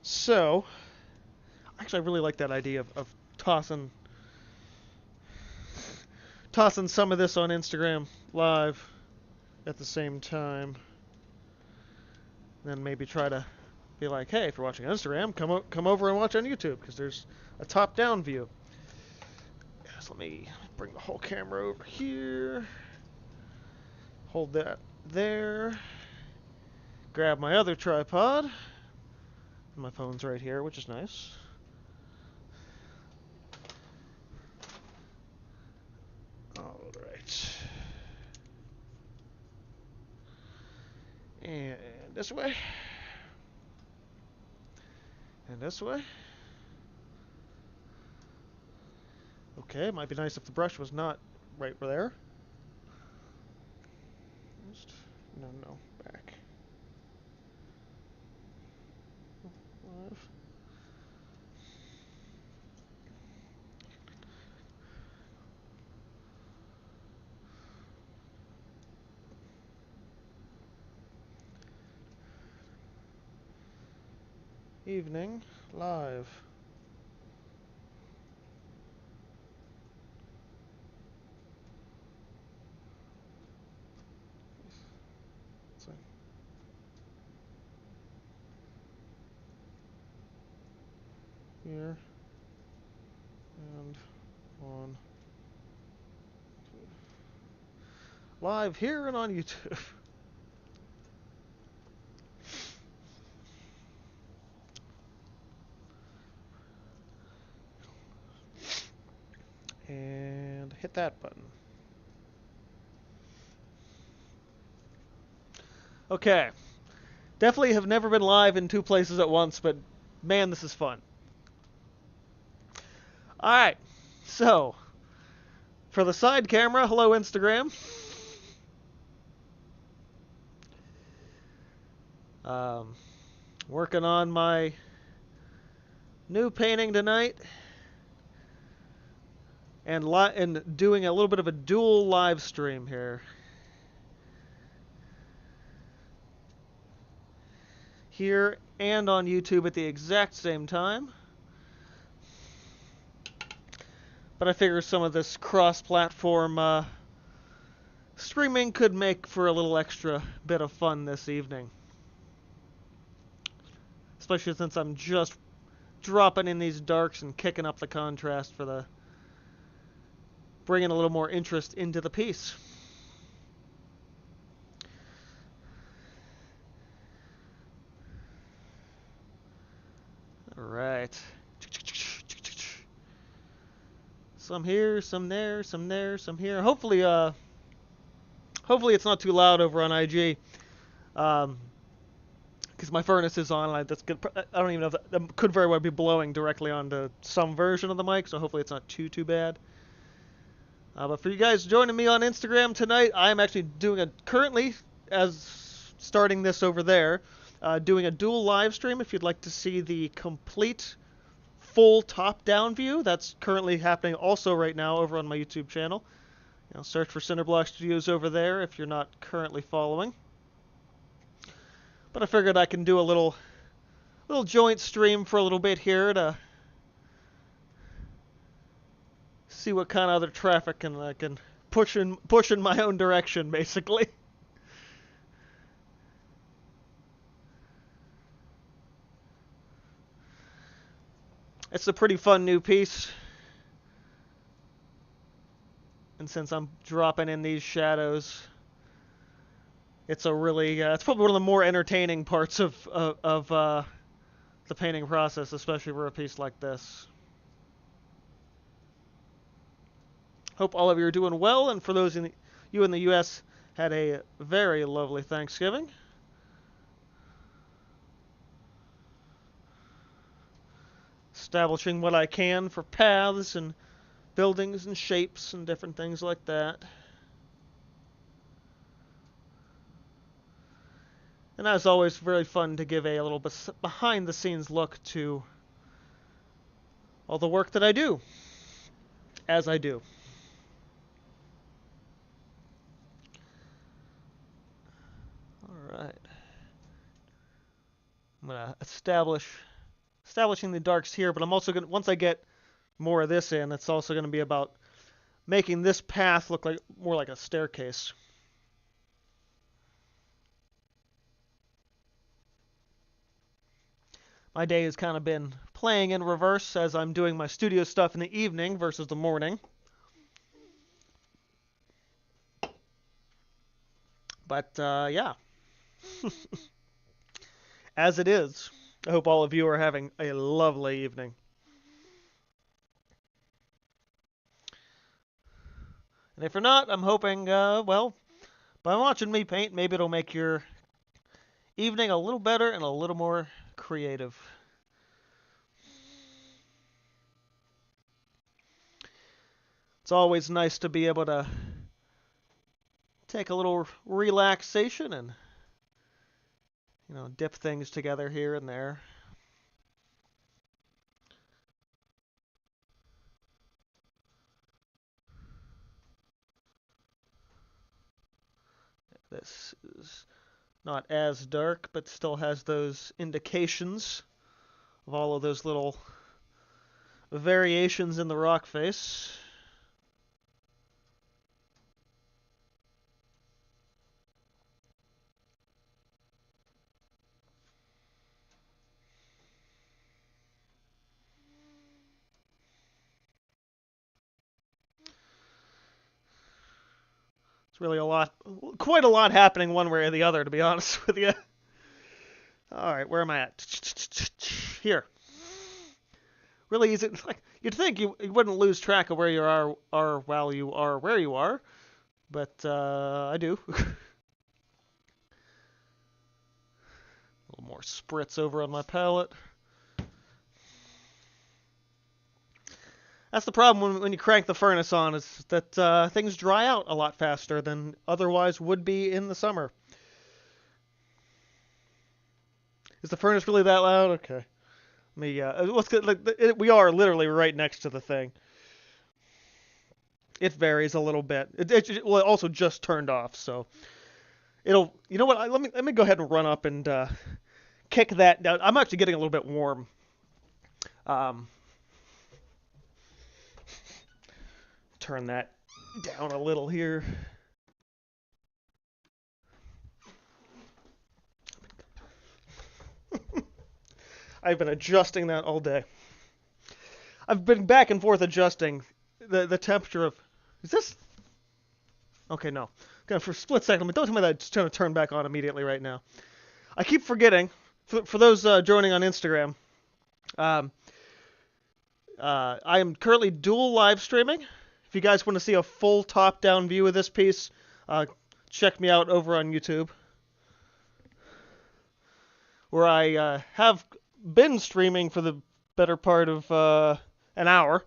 So, actually, I really like that idea of tossing some of this on Instagram live at the same time. Then maybe try to be like, hey, if you're watching on Instagram, come over and watch on YouTube, because there's a top-down view. So let me bring the whole camera over here. Hold that there. Grab my other tripod. My phone's right here, which is nice. Alright. And this way. And this way. Okay, might be nice if the brush was not right there. Just, no, back. 5. Evening, live. Here and on live here and on YouTube. And hit that button. Okay. Definitely have never been live in 2 places at once, but man, this is fun. Alright, so for the side camera, hello Instagram. Working on my new painting tonight, and doing a little bit of a dual live stream here. Here and on YouTube at the exact same time. But I figure some of this cross-platform streaming could make for a little extra bit of fun this evening. Especially since I'm just dropping in these darks and kicking up the contrast for the bringing a little more interest into the piece. All right. Some here, some there, some there, some here. Hopefully it's not too loud over on IG. Because my furnace is on. That's good. I don't even know if that could very well be blowing directly onto some version of the mic, so hopefully it's not too bad. But for you guys joining me on Instagram tonight, I am actually doing currently, as starting this over there, doing a dual live stream. If you'd like to see the complete, full top-down view, that's currently happening also right now over on my YouTube channel. Search for Cinderblock Studios over there if you're not currently following. But I figured I can do a little joint stream for a little bit here to see what kind of other traffic I can push in my own direction, basically. It's a pretty fun new piece. And since I'm dropping in these shadows, it's a really, it's probably one of the more entertaining parts of the painting process, especially for a piece like this. Hope all of you are doing well, and for those you in the U.S. had a very lovely Thanksgiving. Establishing what I can for paths and buildings and shapes and different things like that. And as always, very fun to give a little behind-the-scenes look to all the work that I do, as I do. All right. I'm gonna establishing the darks here, but I'm also gonna, once I get more of this in, it's also gonna be about making this path look like more like a staircase. My day has kind of been playing in reverse as I'm doing my studio stuff in the evening versus the morning. But, yeah. As it is, I hope all of you are having a lovely evening. And if you're not, I'm hoping, well, by watching me paint, maybe it'll make your evening a little better and a little more creative. It's always nice to be able to take a little relaxation and, dip things together here and there. This is not as dark, but still has those indications of all of those little variations in the rock face. It's really quite a lot happening one way or the other, to be honest with you. Alright, where am I at? Here. Really easy. Like, you'd think you wouldn't lose track of where you are while you are where you are, but I do. A little more spritz over on my palette. That's the problem when you crank the furnace on, is that things dry out a lot faster than otherwise would be in the summer. Is the furnace really that loud? Okay. Let's get, we are literally right next to the thing. It varies a little bit. It also just turned off, so it'll. You know what? Let me go ahead and run up and kick that down. I'm actually getting a little bit warm. Turn that down a little here. I've been adjusting that all day. I've been back and forth adjusting the temperature of. Is this? Okay, no. For a split second, but don't tell me that it's going to turn back on immediately right now. I keep forgetting. For those joining on Instagram, I am currently dual live streaming. If you guys want to see a full top-down view of this piece, check me out over on YouTube, where I have been streaming for the better part of an hour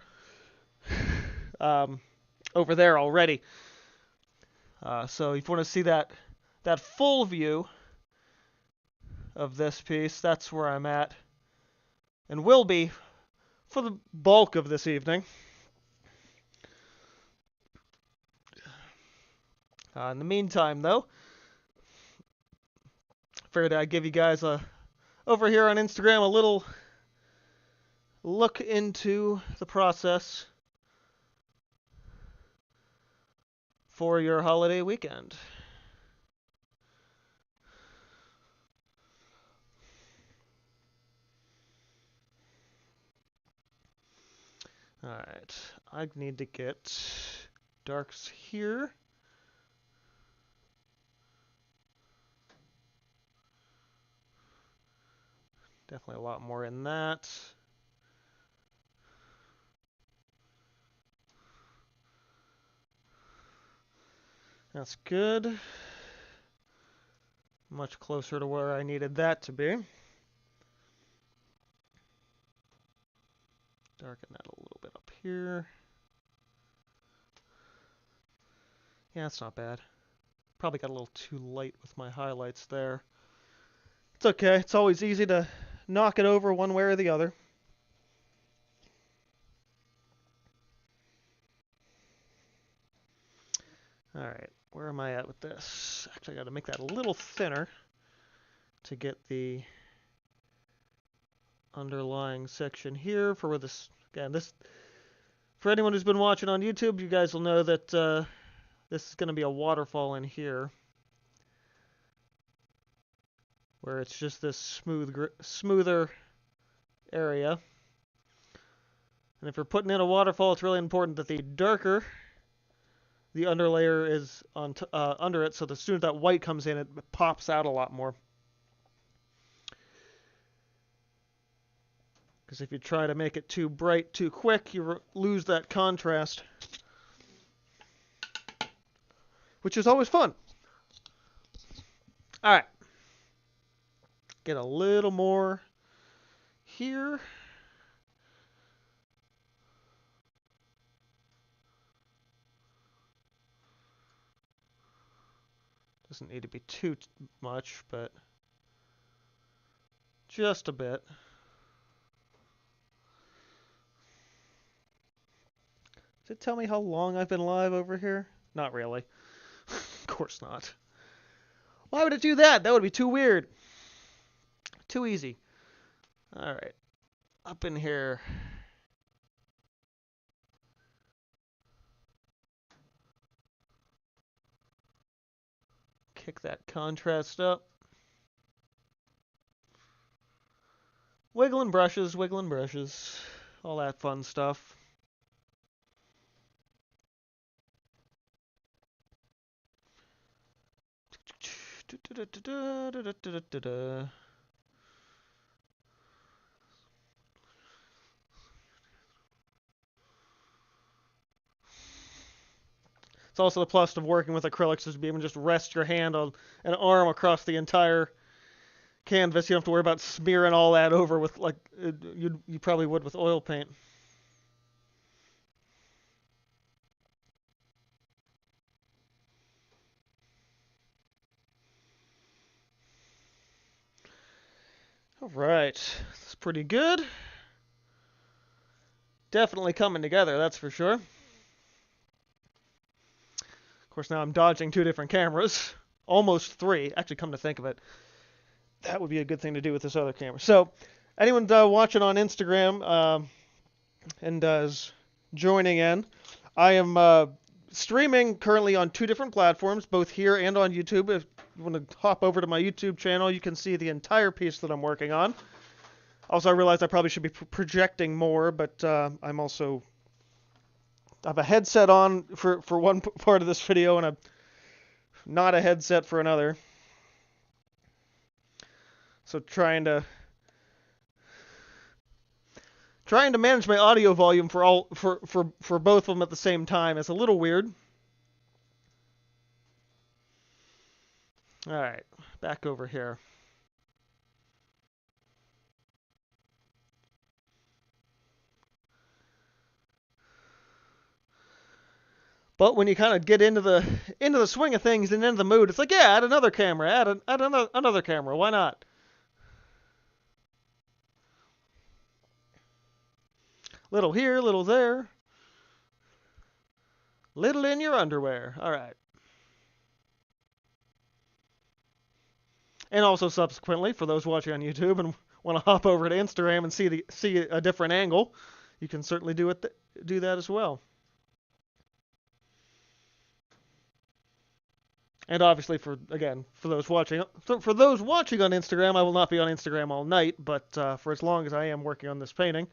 over there already. So if you want to see that full view of this piece, that's where I'm at, and will be for the bulk of this evening. In the meantime, though, figured I'd give you guys over here on Instagram a little look into the process for your holiday weekend. Alright, I need to get darks here. Definitely a lot more in that. That's good. Much closer to where I needed that to be. Darken that a little bit up here. Yeah, that's not bad. Probably got a little too light with my highlights there. It's okay. It's always easy to knock it over one way or the other. Alright, where am I at with this? Actually, I got to make that a little thinner to get the underlying section here for where this, again, this, for anyone who's been watching on YouTube, you guys will know that this is going to be a waterfall in here, where it's just this smoother area. And if you're putting in a waterfall, it's really important that the darker the underlayer is on under it, so as soon as that white comes in, it pops out a lot more. Because if you try to make it too bright too quick, you lose that contrast, which is always fun. Alright. Get a little more here. Doesn't need to be too much, but just a bit. Does it tell me how long I've been live over here? Not really. Of course not. Why would it do that? That would be too weird. Too easy. Alright. Up in here. Kick that contrast up. Wiggling brushes, all that fun stuff. It's also the plus of working with acrylics is to be able to just rest your hand on an arm across the entire canvas. You don't have to worry about smearing all that over with like you probably would with oil paint. All right, that's pretty good. Definitely coming together, that's for sure. Of course, now I'm dodging two different cameras. Almost three. Actually, come to think of it, that would be a good thing to do with this other camera. So, anyone watching on Instagram and is joining in, I am streaming currently on two different platforms, both here and on YouTube. If you want to hop over to my YouTube channel, you can see the entire piece that I'm working on. Also, I realized I probably should be projecting more, but I'm also... I have a headset on for one part of this video, and not a headset for another. So trying to manage my audio volume for both of them at the same time is a little weird. All right, back over here. But when you kind of get into the swing of things and into the mood, it's like, yeah, add another camera, add another camera. Why not? Little here, little there. Little in your underwear. All right. And also subsequently, for those watching on YouTube and want to hop over to Instagram and see a different angle, you can certainly do that as well. And obviously, for those watching on Instagram, I will not be on Instagram all night, but for as long as I am working on this painting,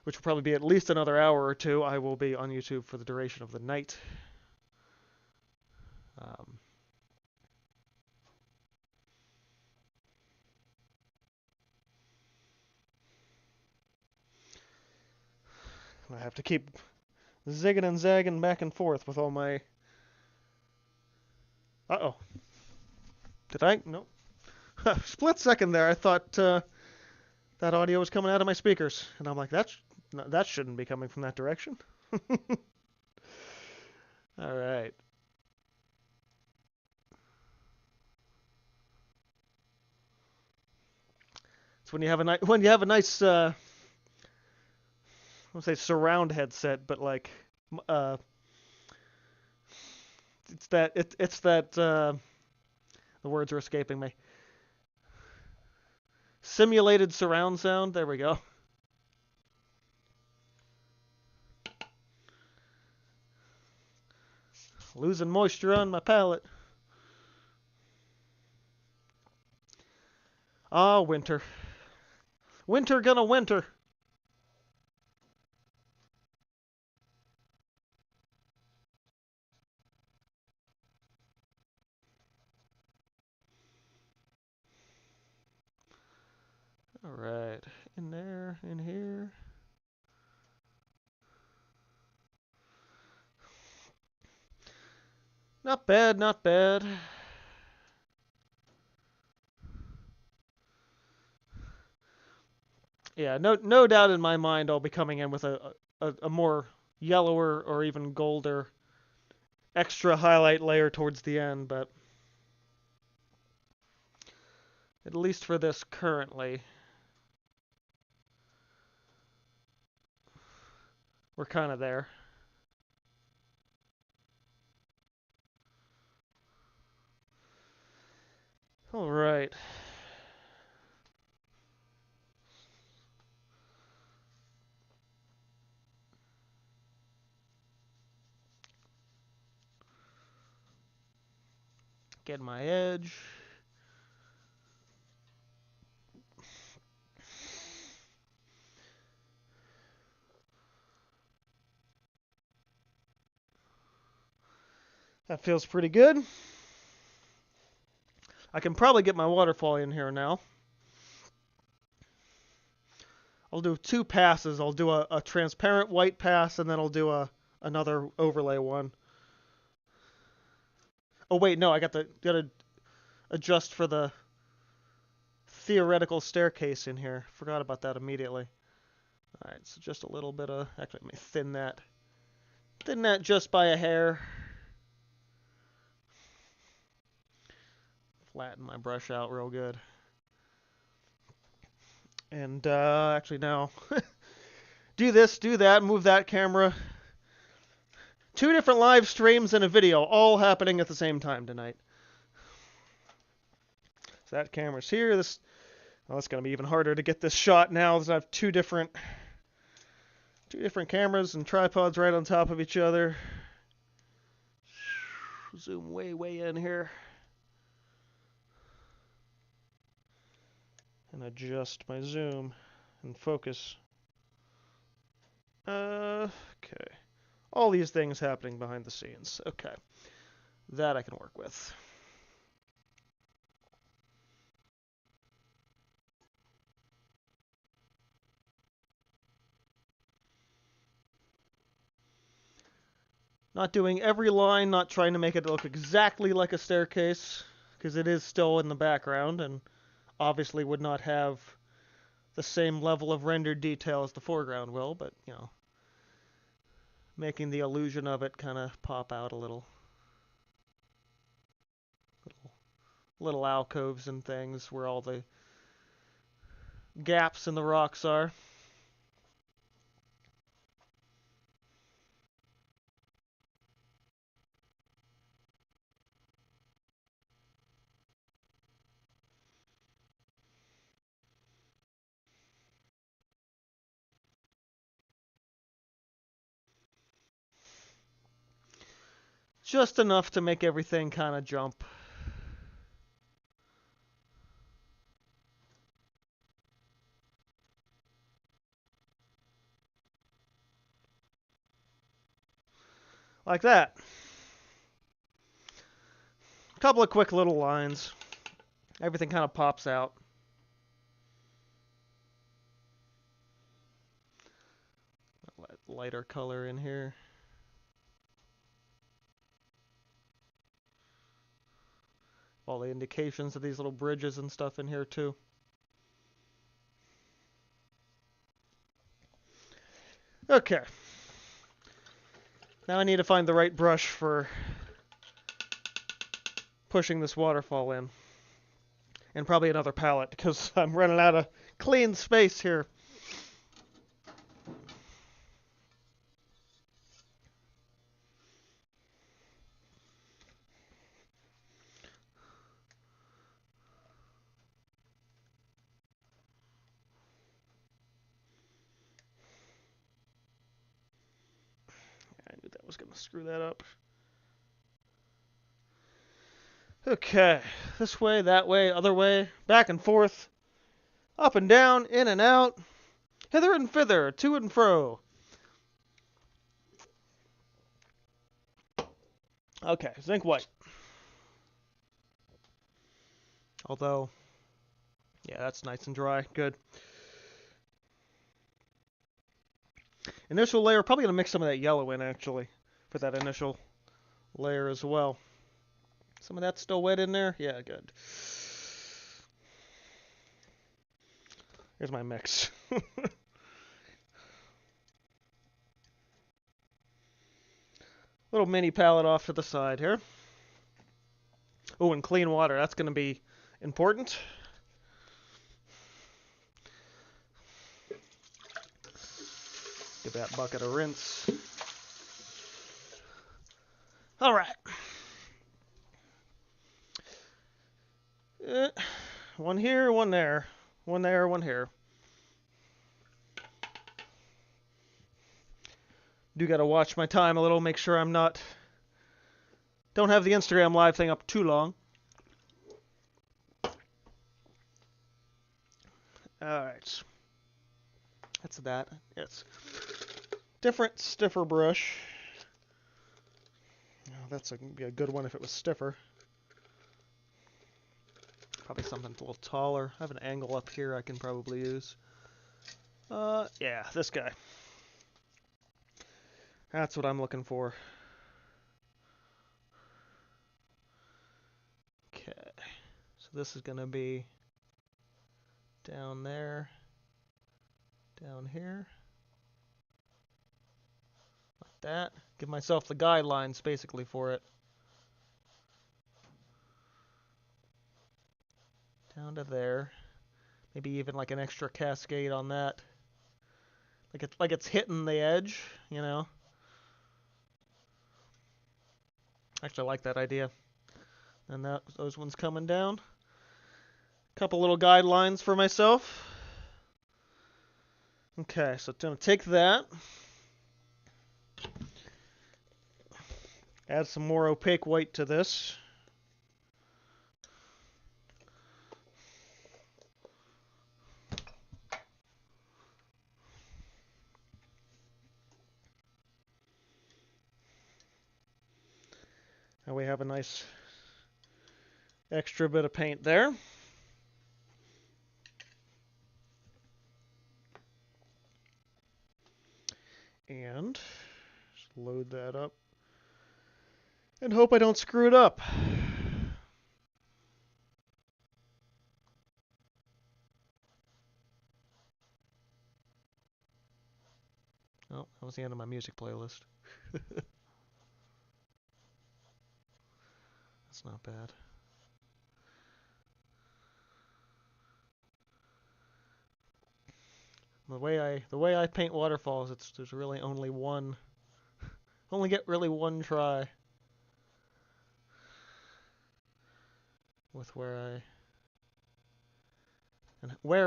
which will probably be at least another hour or two, I will be on YouTube for the duration of the night. I have to keep zigging and zagging back and forth with all my... Uh-oh. Did I? Nope. Split second there, I thought that audio was coming out of my speakers. And I'm like, that shouldn't be coming from that direction. All right. It's when you have a nice I won't say surround headset, but like it's that the words are escaping me. Simulated surround sound. There we go. Losing moisture on my palette. Ah, winter. Winter gonna winter. All right, in there, in here. Not bad, not bad. Yeah, no doubt in my mind I'll be coming in with a more yellower or even golder extra highlight layer towards the end, but At least for this currently. We're kind of there. All right. Get my edge. That feels pretty good. I can probably get my waterfall in here now. I'll do 2 passes. I'll do a transparent white pass, and then I'll do another overlay one. Oh wait, no, I gotta adjust for the theoretical staircase in here. Forgot about that immediately. All right, so just a little bit of, actually, let me thin that just by a hair. Flatten my brush out real good. And actually now, do this, do that, move that camera. 2 different live streams and a video, all happening at the same time tonight. So that camera's here. It's going to be even harder to get this shot now, because I have two different cameras and tripods right on top of each other. Zoom way in here. And adjust my zoom and focus. Okay. All these things happening behind the scenes. Okay. That I can work with. Not doing every line, not trying to make it look exactly like a staircase, because it is still in the background and obviously would not have the same level of rendered detail as the foreground will, but, you know, making the illusion of it kind of pop out a little. Little alcoves and things where all the gaps in the rocks are. Just enough to make everything kind of jump. Like that. A couple of quick little lines. Everything kind of pops out. Lighter color in here. All the indications of these little bridges and stuff in here too. Okay. Now I need to find the right brush for pushing this waterfall in. And probably another palette, because I'm running out of clean space here. I knew that was going to screw that up. Okay, this way, that way, other way, back and forth, up and down, in and out, hither and thither, to and fro. Okay, zinc white. Although, yeah, that's nice and dry. Good. Initial layer, probably going to mix some of that yellow in, actually, for that initial layer as well. Some of that's still wet in there? Yeah, good. Here's my mix. Little mini palette off to the side here. Oh, and clean water. That's going to be important. Give that bucket a rinse. All right. One here, one there. One there, one here. Do gotta watch my time a little, make sure I'm not... Don't have the Instagram live thing up too long. Alright. That's that. Yes. Different, stiffer brush. Oh, that's gonna be a good one if it was stiffer. Probably something a little taller. I have an angle up here I can probably use. Yeah, this guy. That's what I'm looking for. Okay. So this is gonna be down there, down here, like that. Give myself the guidelines basically for it. Down to there. Maybe even like an extra cascade on that. Like it's hitting the edge, you know. Actually, I like that idea. And those ones coming down. Couple little guidelines for myself. Okay, so I'm gonna take that. Add some more opaque white to this. And we have a nice extra bit of paint there. And just load that up. And hope I don't screw it up. Oh, that was the end of my music playlist. That's not bad. The way I paint waterfalls, there's really only one. Only get really one try with where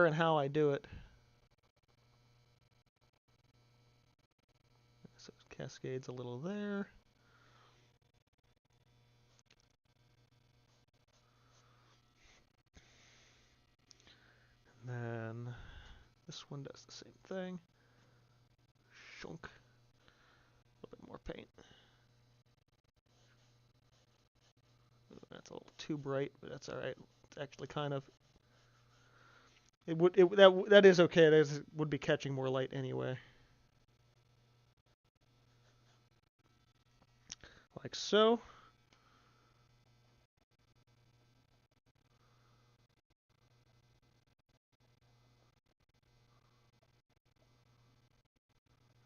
and how I do it. So it cascades a little there. And then this one does the same thing. Shunk. A little bit more paint. Ooh, that's a little too bright, but that's all right. It's actually kind of. That is okay. That would be catching more light anyway. Like so.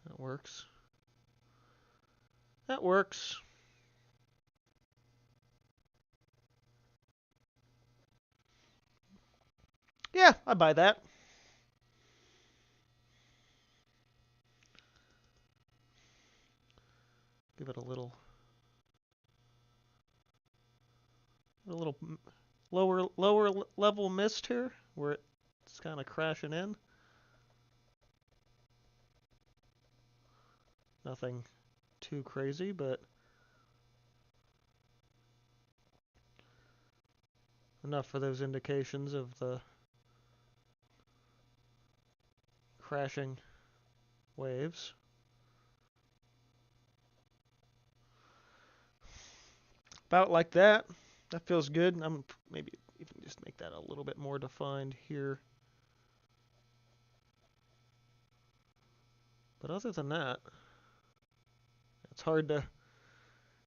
That works. That works. Yeah, I buy that. Give it a little lower level mist here, where it's kind of crashing in. Nothing too crazy, but enough for those indications of the crashing waves. About like that. That feels good. I'm maybe even just make that a little bit more defined here. But other than that, it's hard to.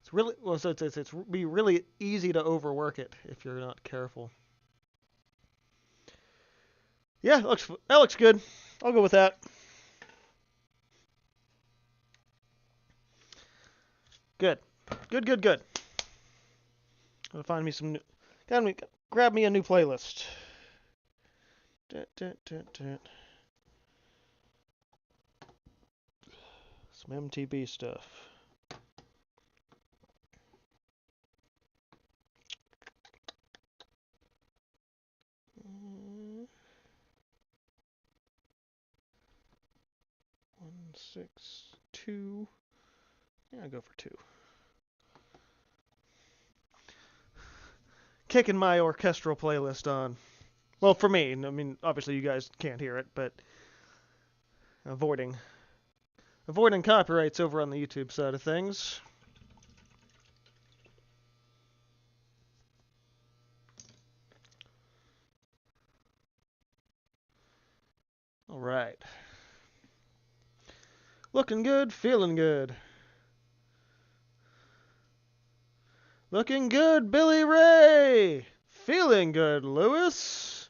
It's really well. So it's be really easy to overwork it if you're not careful. Yeah, that looks good. I'll go with that. Good. Good. Gotta find me some new. Grab me a new playlist. Some MTB stuff. Mm, 162. Yeah, I'll go for 2. Kicking my orchestral playlist on. Well, for me, I mean, obviously you guys can't hear it, but avoiding copyrights over on the YouTube side of things. All right. Looking good, feeling good. Looking good, Billy Ray. Feeling good, Lewis.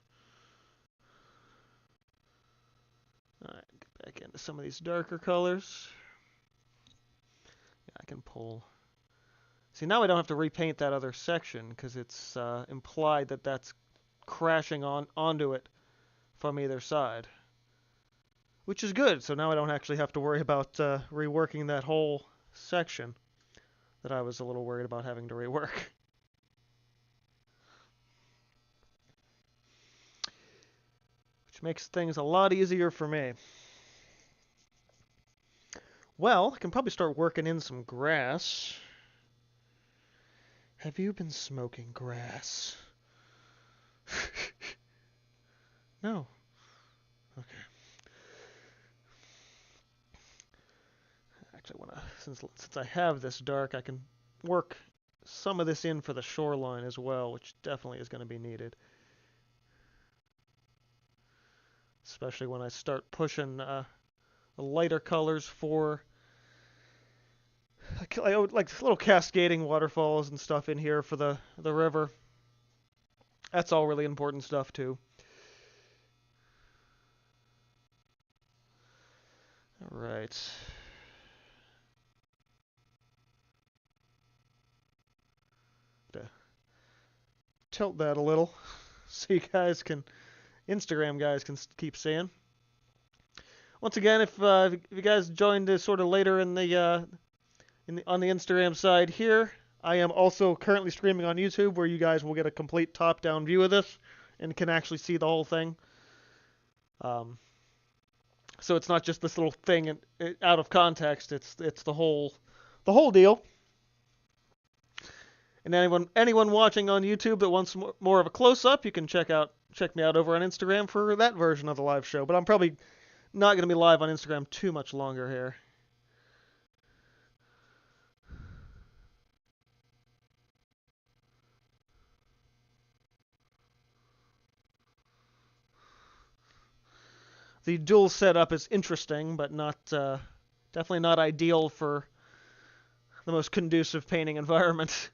All right, get back into some of these darker colors. Yeah, I can pull. See, now I don't have to repaint that other section because it's implied that that's crashing onto it from either side, which is good. So now I don't actually have to worry about reworking that whole section that I was a little worried about having to rework. Which makes things a lot easier for me. Well, I can probably start working in some grass. Have you been smoking grass? No. Okay. Actually, since I have this dark, I can work some of this in for the shoreline as well, which definitely is going to be needed. Especially when I start pushing the lighter colors for like little cascading waterfalls and stuff in here for the river. That's all really important stuff too. All right. Tilt that a little so you guys can, Instagram guys can keep seeing. Once again, if you guys joined sort of later on the Instagram side here, I am also currently streaming on YouTube, where you guys will get a complete top-down view of this and can actually see the whole thing. So it's not just this little thing out of context. It's the whole deal. And anyone watching on YouTube that wants more of a close-up, you can check me out over on Instagram for that version of the live show. But I'm probably not going to be live on Instagram too much longer here. The dual setup is interesting, but not definitely not ideal for the most conducive painting environment.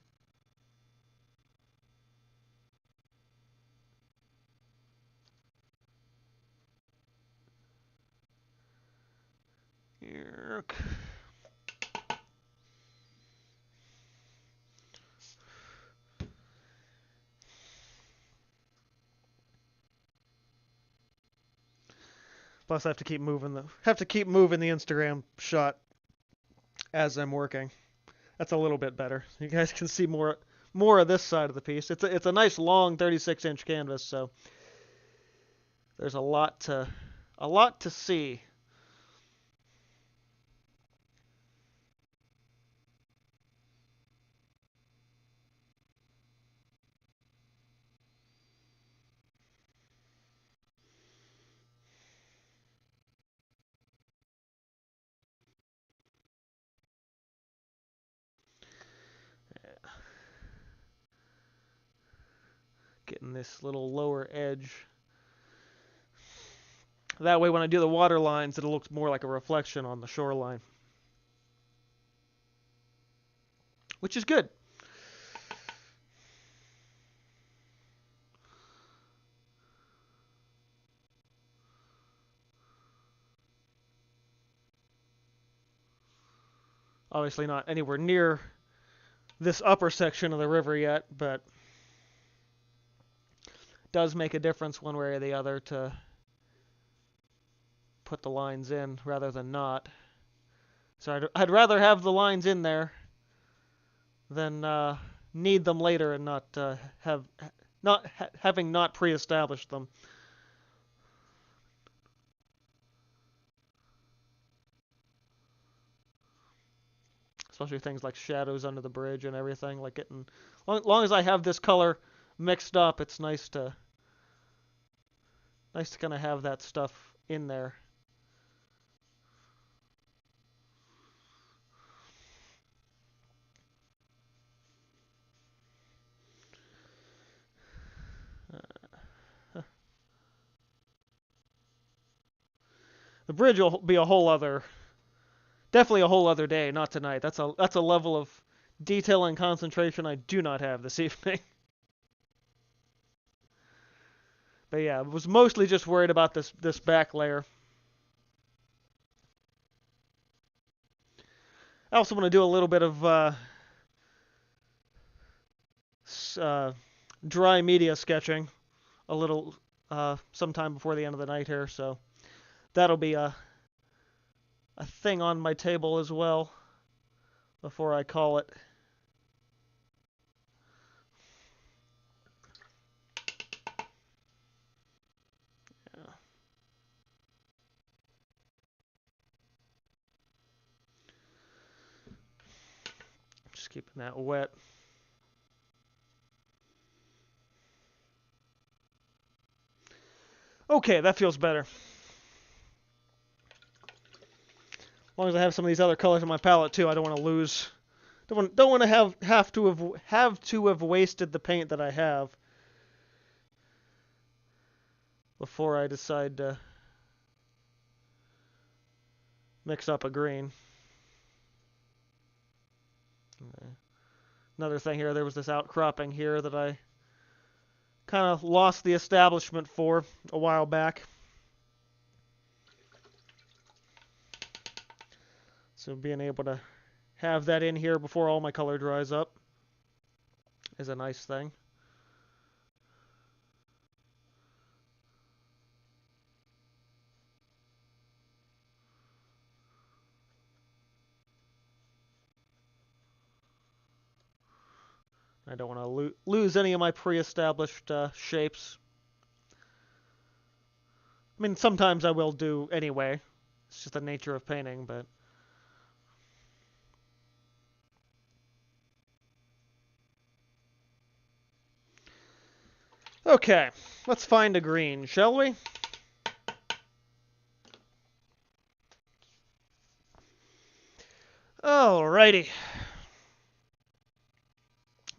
Plus, I have to keep moving the Instagram shot as I'm working. That's a little bit better. You guys can see more of this side of the piece. It's a nice long 36-inch canvas, so there's a lot to see. Yeah. Getting this little lower edge. That way when I do the water lines, it'll look more like a reflection on the shoreline. Which is good. Obviously not anywhere near this upper section of the river yet, but does make a difference one way or the other to put the lines in rather than not. So I'd rather have the lines in there than need them later and having not pre-established them. Especially things like shadows under the bridge and everything. Like long as I have this color mixed up, it's nice to kind of have that stuff in there. The bridge will be definitely a whole other day, not tonight. That's a level of detail and concentration I do not have this evening. But yeah, I was mostly just worried about this back layer. I also want to do a little bit of dry media sketching, a little sometime before the end of the night here, so that'll be a thing on my table as well before I call it. Yeah. Just keeping that wet. Okay, that feels better. As long as I have some of these other colors on my palette too, I don't want to lose. Don't want to have to have wasted the paint that I have before I decide to mix up a green. Okay. Another thing here, there was this outcropping here that I kind of lost the establishment for a while back. So being able to have that in here before all my color dries up is a nice thing. I don't want to lose any of my pre-established shapes. I mean, sometimes I will do anyway. It's just the nature of painting, but... Okay, let's find a green, shall we? Alrighty.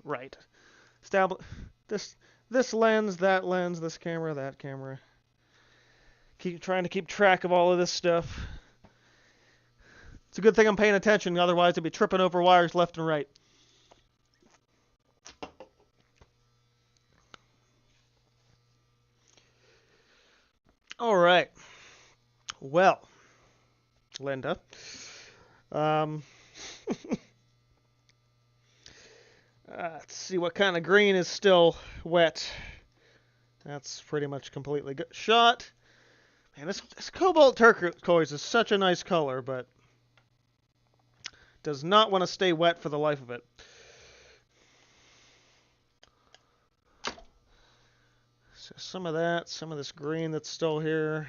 Right. This lens, that lens, this camera, that camera. Keep trying to keep track of all of this stuff. It's a good thing I'm paying attention, otherwise I'd be tripping over wires left and right. Alright. Well, Linda. Let's see what kind of green is still wet. That's pretty much completely shot. Man, this cobalt turquoise is such a nice color, but does not want to stay wet for the life of it. So some of this green that's still here.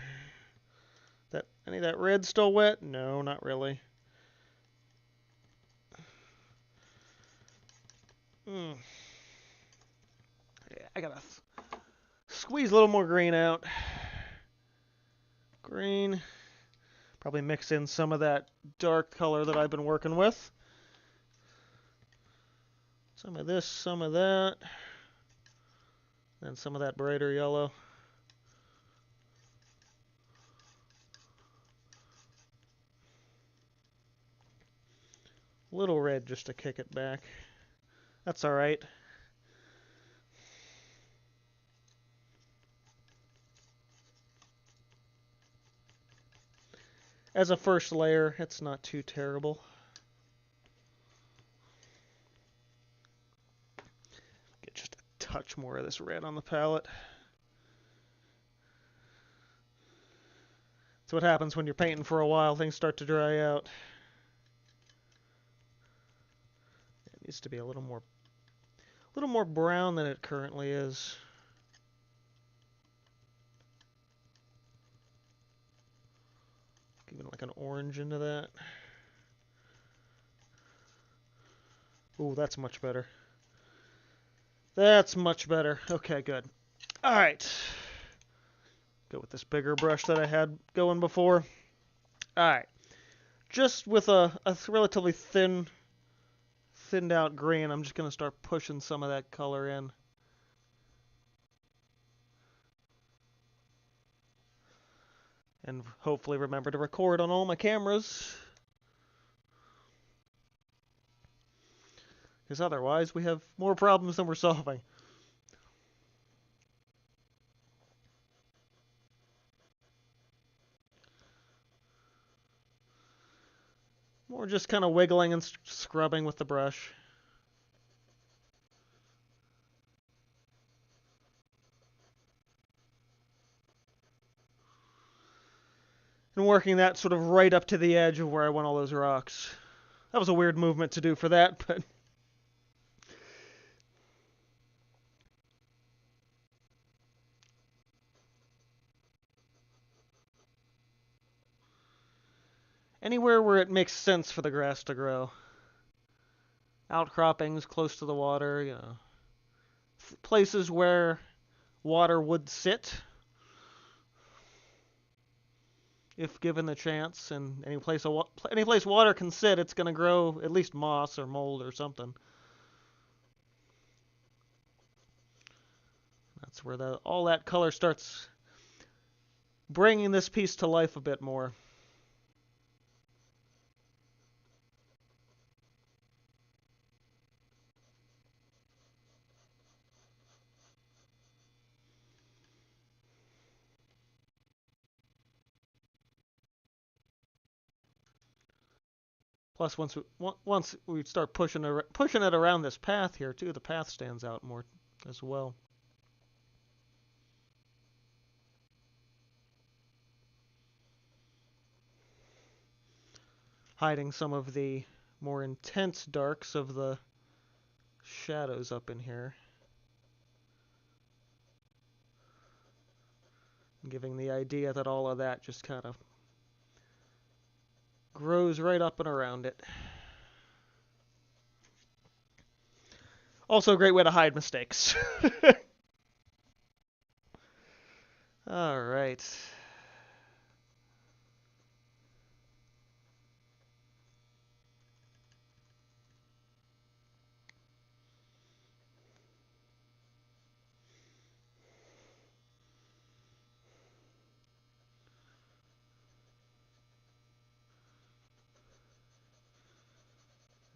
Any of that red still wet? No, not really. Yeah, I gotta squeeze a little more green out. Green. Probably mix in some of that dark color that I've been working with. Some of this, some of that. And some of that brighter yellow. Little red just to kick it back. That's alright. As a first layer, it's not too terrible. Get just a touch more of this red on the palette. That's what happens when you're painting for a while. Things start to dry out. Needs to be a little more brown than it currently is. Giving like an orange into that. Ooh, that's much better. That's much better. Okay, good. Alright. Go with this bigger brush that I had going before. Alright. Just with a relatively thinned out green, I'm just going to start pushing some of that color in. And hopefully remember to record on all my cameras. Because otherwise we have more problems than we're solving. More just kind of wiggling and scrubbing with the brush. And working that sort of right up to the edge of where I want all those rocks. That was a weird movement to do for that, but... Anywhere where it makes sense for the grass to grow. Outcroppings close to the water, you know. Places where water would sit. If given the chance, and any place water can sit, it's going to grow at least moss or mold or something. That's where all that color starts bringing this piece to life a bit more. Plus, once we start pushing it around this path here too, the path stands out more as well. Hiding some of the more intense darks of the shadows up in here. Giving the idea that all of that just kind of grows right up and around it. Also a great way to hide mistakes. All right.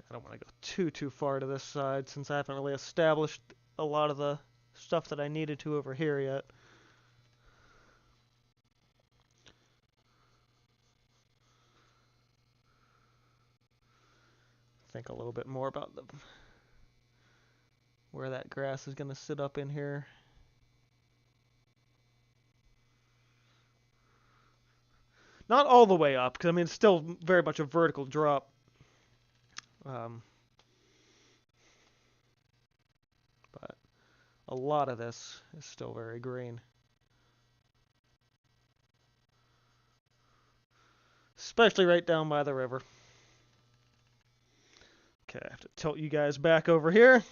I don't want to go too far to this side since I haven't really established a lot of the stuff that I needed to over here yet. Think a little bit more about where that grass is going to sit up in here. Not all the way up, because I mean it's still very much a vertical drop. But a lot of this is still very green. Especially right down by the river. Okay, I have to tilt you guys back over here.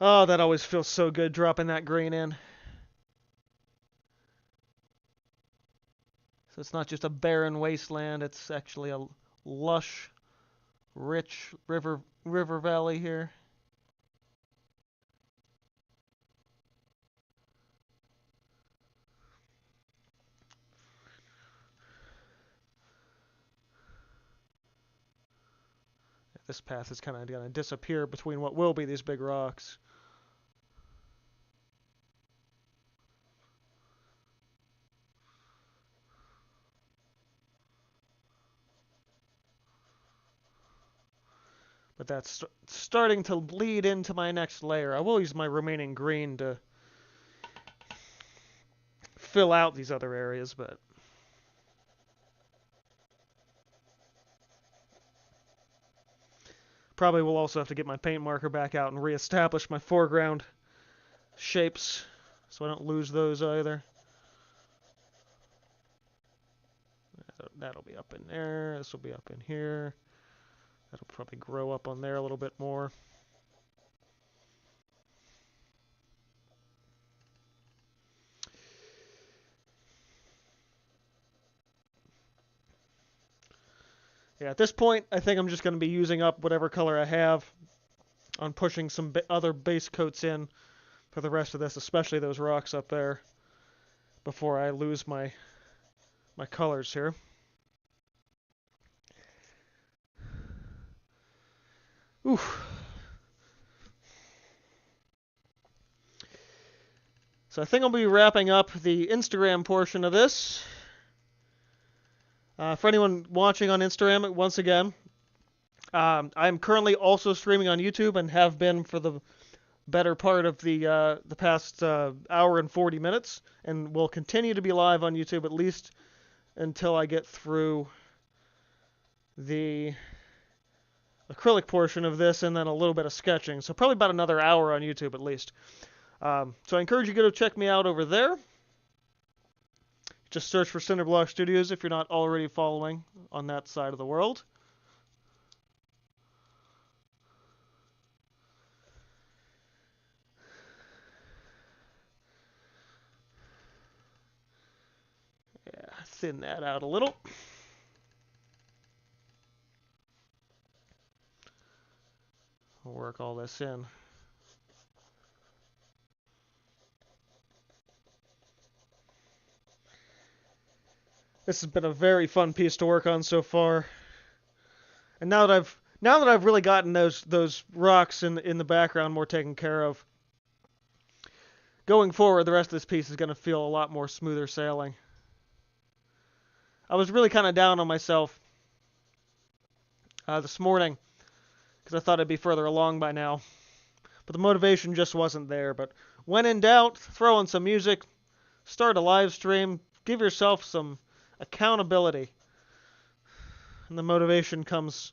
Oh, that always feels so good dropping that green in. So it's not just a barren wasteland, it's actually a lush, rich river valley here. this path is kind of going to disappear between what will be these big rocks. But that's starting to bleed into my next layer. I will use my remaining green to fill out these other areas, but probably will also have to get my paint marker back out and reestablish my foreground shapes so I don't lose those either. That'll be up in there. This will be up in here. That'll probably grow up on there a little bit more. Yeah, at this point, I think I'm just going to be using up whatever color I have on pushing some other base coats in for the rest of this, especially those rocks up there, before I lose my colors here. Oof. So I think I'll be wrapping up the Instagram portion of this. For anyone watching on Instagram, once again, I'm currently also streaming on YouTube and have been for the better part of the past hour and 40 minutes, and will continue to be live on YouTube at least until I get through the acrylic portion of this and then a little bit of sketching. So probably about another hour on YouTube at least. So I encourage you to go check me out over there. Just search for Cinderblock Studios if you're not already following on that side of the world. Yeah, thin that out a little. We'll work all this in. This has been a very fun piece to work on so far. And now that I've really gotten those rocks in the background more taken care of, going forward, the rest of this piece is going to feel a lot more smoother sailing. I was really kind of down on myself this morning because I thought I'd be further along by now. But the motivation just wasn't there. But when in doubt, throw in some music, start a live stream, give yourself some accountability. And the motivation comes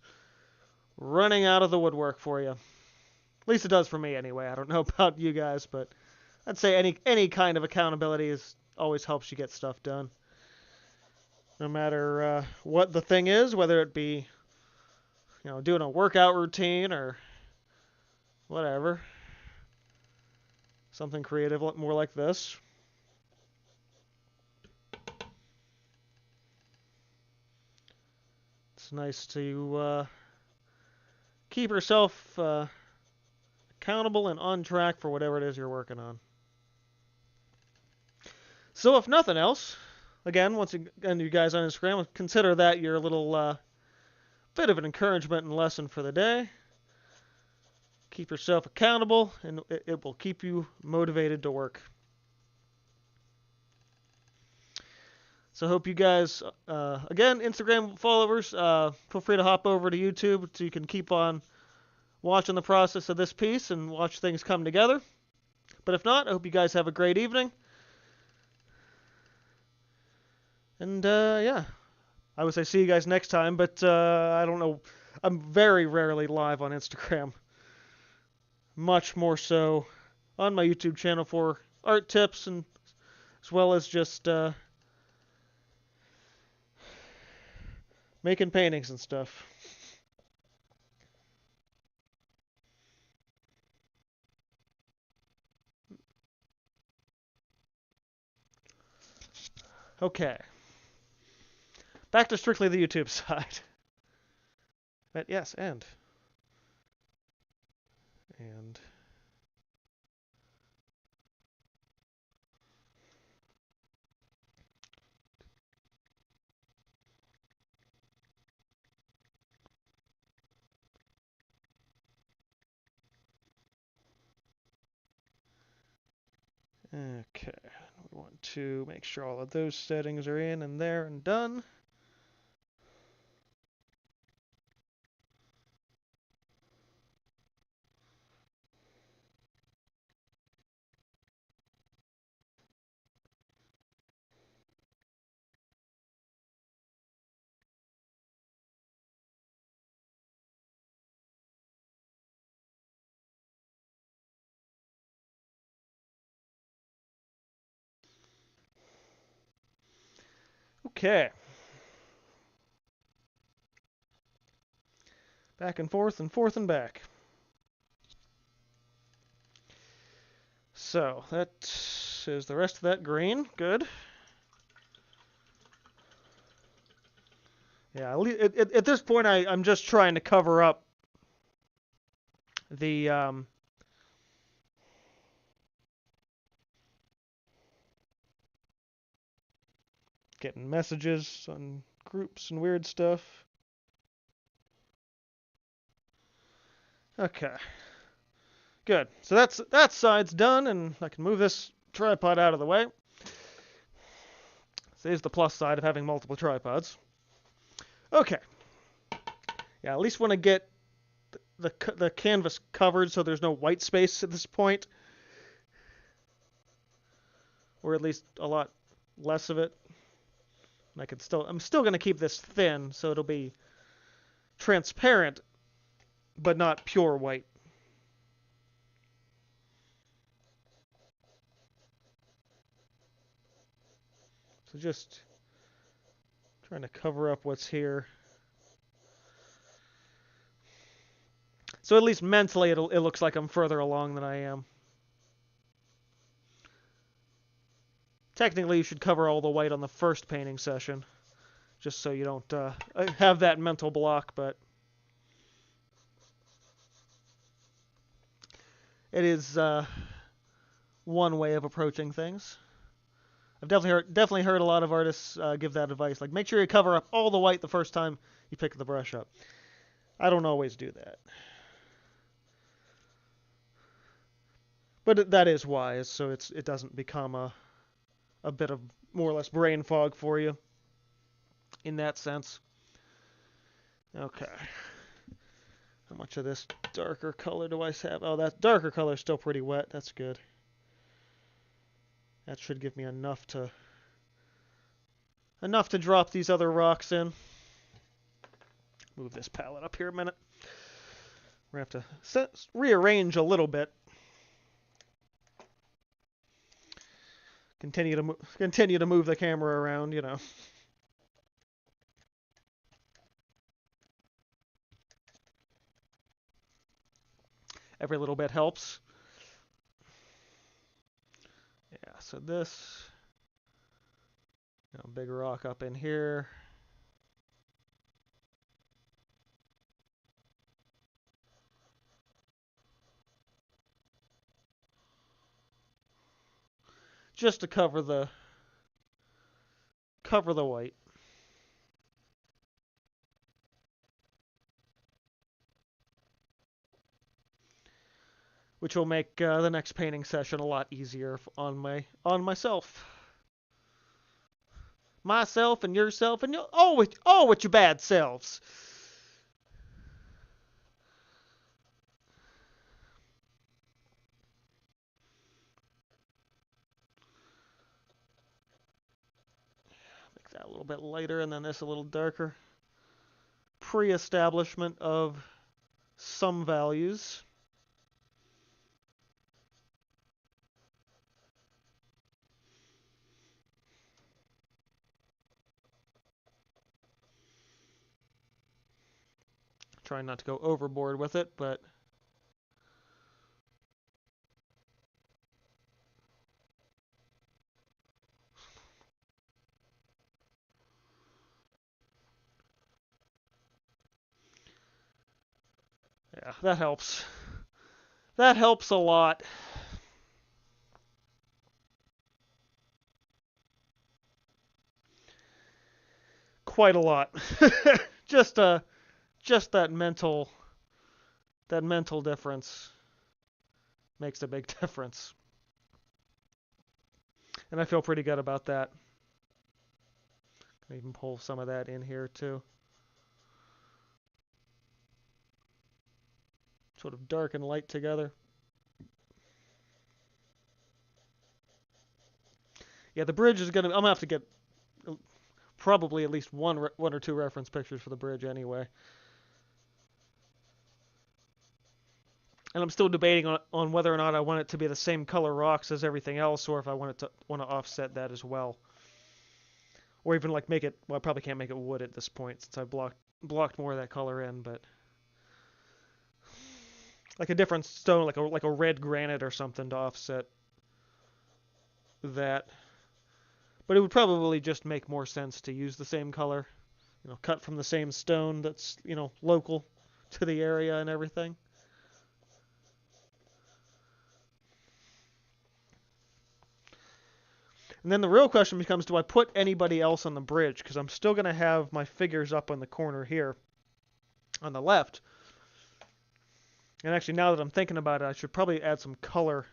running out of the woodwork for you. At least it does for me anyway. I don't know about you guys, but I'd say any kind of accountability always helps you get stuff done. No matter what the thing is, whether it be doing a workout routine or whatever. Something creative, more like this. It's nice to keep yourself accountable and on track for whatever it is you're working on. So if nothing else, again, once again, you guys on Instagram, consider that your little bit of an encouragement and lesson for the day. Keep yourself accountable, and it will keep you motivated to work. So I hope you guys, again, Instagram followers, feel free to hop over to YouTube so you can keep on watching the process of this piece and watch things come together. But if not, I hope you guys have a great evening. And, yeah. I would say see you guys next time, but I don't know. I'm very rarely live on Instagram. Much more so on my YouTube channel for art tips and as well as just making paintings and stuff. Okay. Back to strictly the YouTube side. But yes, and to make sure all of those settings are in and there and done. Okay. Back and forth and back. So, that is the rest of that green. Good. Yeah, at this point, I'm just trying to cover up the getting messages on groups and weird stuff. Okay. Good. So that side's done, and I can move this tripod out of the way. So here's the plus side of having multiple tripods. Okay. Yeah, at least want to get the canvas covered so there's no white space at this point. Or at least a lot less of it. I'm still going to keep this thin so it'll be transparent but not pure white. So just trying to cover up what's here. So at least mentally it looks like I'm further along than I am. Technically, you should cover all the white on the first painting session, just so you don't have that mental block, but it is one way of approaching things. I've definitely heard a lot of artists give that advice, like make sure you cover up all the white the first time you pick the brush up. I don't always do that. But that is wise, so it doesn't become a bit of more or less brain fog for you in that sense. Okay. How much of this darker color do I have? Oh, that darker color is still pretty wet. That's good. That should give me enough to drop these other rocks in. Move this palette up here a minute. We're going to have to rearrange a little bit. Continue to move the camera around, you know. Every little bit helps. Yeah, so this, big rock up in here. Just to cover the white. Which will make the next painting session a lot easier on myself. Myself and yourself and all with your bad selves. Make that a little bit lighter and then this a little darker. Pre-establishment of some values. Trying not to go overboard with it, but yeah, that helps. That helps a lot. Quite a lot. just that mental difference makes a big difference. And I feel pretty good about that. Can even pull some of that in here too. Sort of dark and light together. Yeah, the bridge is gonna. I'm gonna have to get probably at least one or two reference pictures for the bridge anyway. And I'm still debating on whether or not I want it to be the same color rocks as everything else, or if I want to offset that as well, or even like make it. Well, I probably can't make it wood at this point since I blocked more of that color in, but like a different stone, like a red granite or something to offset that. But it would probably just make more sense to use the same color, cut from the same stone that's, local to the area and everything. And then the real question becomes, do I put anybody else on the bridge? Because I'm still going to have my figures up on the corner here on the left. And actually, now that I'm thinking about it, I should probably add some color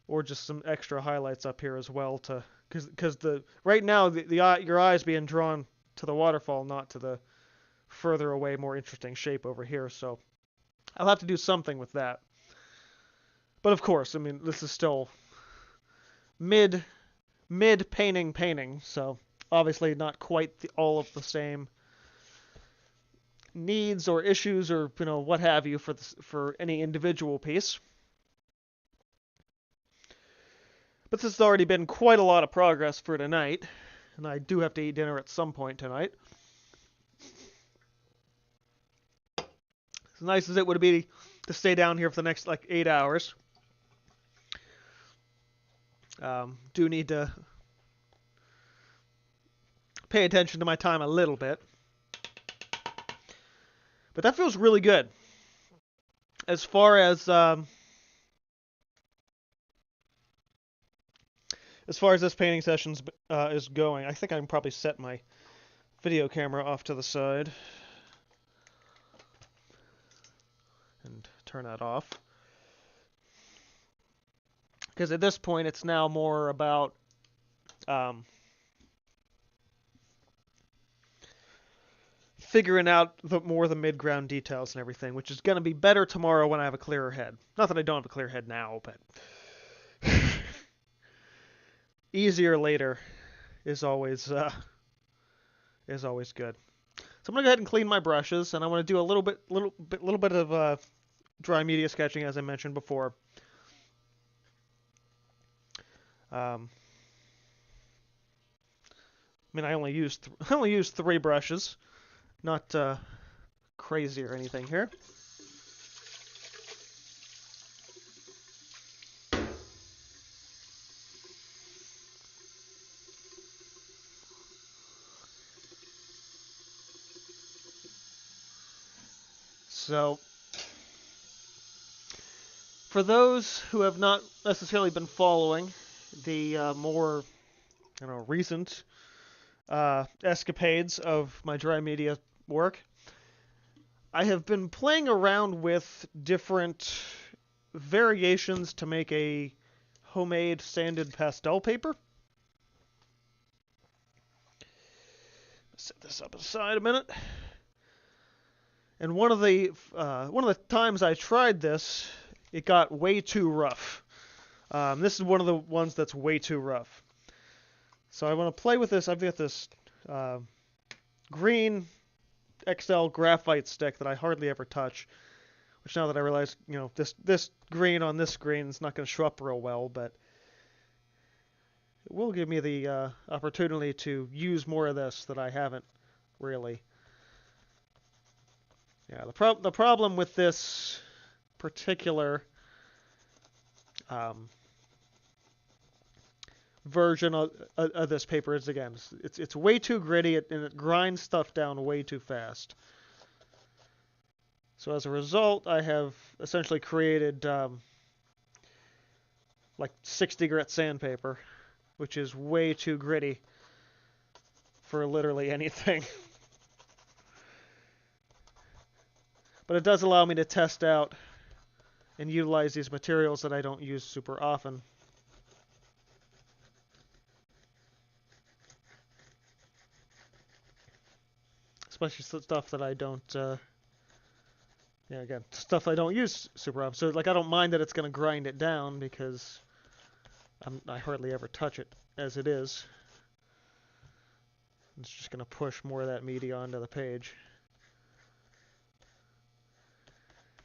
or just some extra highlights up here as well, to because right now your eye is being drawn to the waterfall, not to the further away, more interesting shape over here. So I'll have to do something with that. But of course, I mean, this is still mid painting, so obviously not quite all of the same needs or issues or what have you for any individual piece. But this has already been quite a lot of progress for tonight, and I do have to eat dinner at some point tonight. As nice as it would be to stay down here for the next 8 hours, do need to pay attention to my time a little bit. But that feels really good. As far as this painting session is going, I think I can probably set my video camera off to the side and turn that off. Because at this point, it's now more about figuring out more of the mid-ground details and everything, which is going to be better tomorrow when I have a clearer head. Not that I don't have a clear head now, but easier later is always good. So I'm gonna go ahead and clean my brushes, and I want to do a little bit of dry media sketching, as I mentioned before. I mean, I only used 3 brushes, not crazy or anything here. So, for those who have not necessarily been following the more recent escapades of my dry media work, I have been playing around with different variations to make a homemade sanded pastel paper. Set this up aside a minute. And one of the times I tried this, it got way too rough. This is one of the ones that's way too rough. So I want to play with this. I've got this green XL graphite stick that I hardly ever touch. Which now that I realize, this green on this screen is not going to show up real well, but it will give me the opportunity to use more of this that I haven't really. Yeah, the problem with this particular version of this paper is, again, it's way too gritty and it grinds stuff down way too fast. So as a result, I have essentially created 60 grit sandpaper, which is way too gritty for literally anything. But it does allow me to test out and utilize these materials that I don't use super often. especially stuff that I don't. Yeah, again, stuff I don't use super often. So like I don't mind that it's gonna grind it down because I hardly ever touch it as it is. It's just gonna push more of that media onto the page.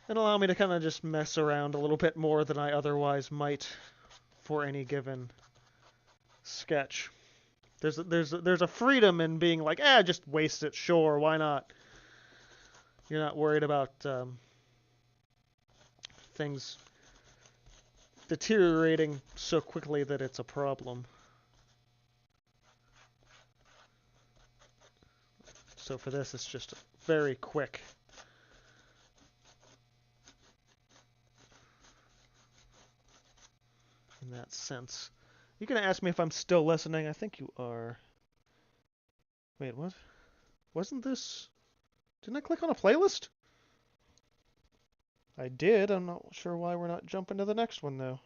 And allow me to kind of just mess around a little bit more than I otherwise might for any given sketch. There's a freedom in being like, just waste it, sure, why not? You're not worried about things deteriorating so quickly that it's a problem. So for this, it's just very quick. In that sense. You gonna ask me if I'm still listening? I think you are. Wait, what? Wasn't this... Didn't I click on a playlist? I did. I'm not sure why we're not jumping to the next one, though.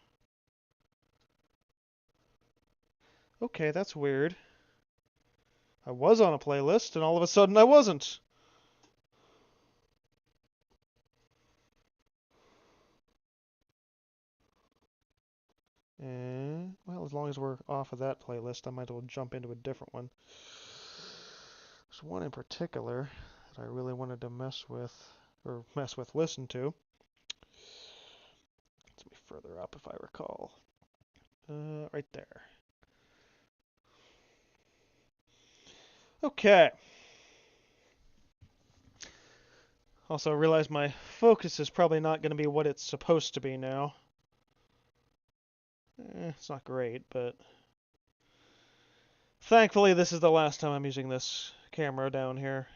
Okay, that's weird. I was on a playlist, and all of a sudden I wasn't. Well, as long as we're off of that playlist, I might as well jump into a different one. There's one in particular that I really wanted to listen to. Let's be further up if I recall. Right there. Okay. Also, I realize my focus is probably not going to be what it's supposed to be now. It's not great, but... Thankfully, this is the last time I'm using this camera down here.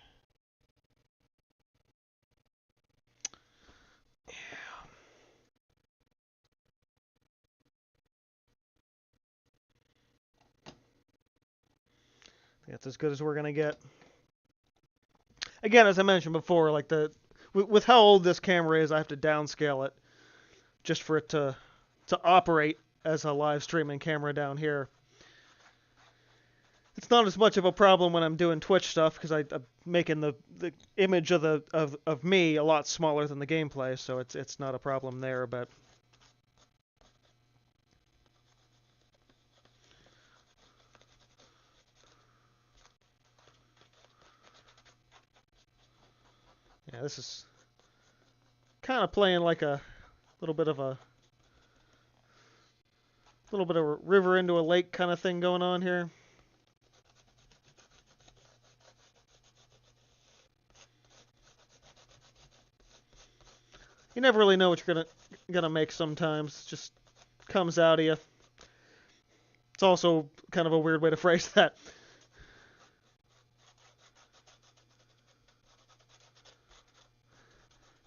That's as good as we're gonna get. Again, as I mentioned before, like with how old this camera is, I have to downscale it just for it to operate as a live streaming camera down here. It's not as much of a problem when I'm doing Twitch stuff because I'm making the image of me a lot smaller than the gameplay, so it's not a problem there. But yeah, this is kind of playing like a little bit of a river into a lake kind of thing going on here. You never really know what you're gonna make sometimes. It just comes out of you. It's also kind of a weird way to phrase that.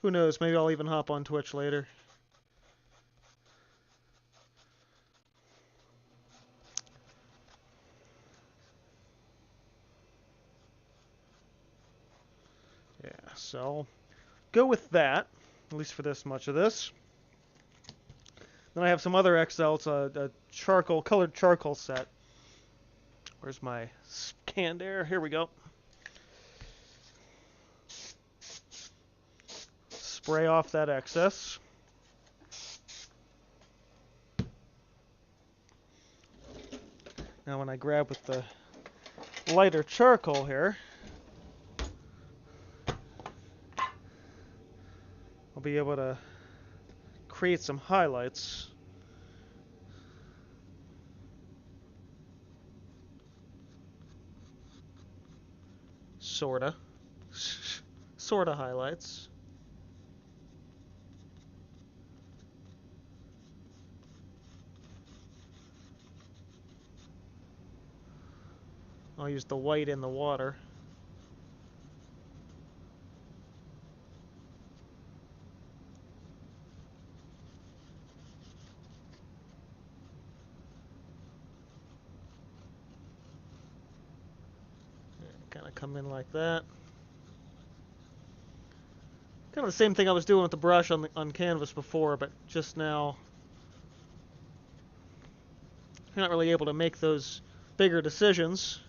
Who knows? Maybe I'll even hop on Twitch later. Yeah, so I'll go with that, at least for this much of this. Then I have some other XL. It's a colored charcoal set. Where's my scanned air? Here we go. Spray off that excess. Now when I grab with the lighter charcoal here, I'll be able to create some highlights. Sorta. Sorta highlights. I'll use the white in the water. Kind of come in like that. Kind of the same thing I was doing with the brush on canvas before, but just now you're not really able to make those bigger decisions.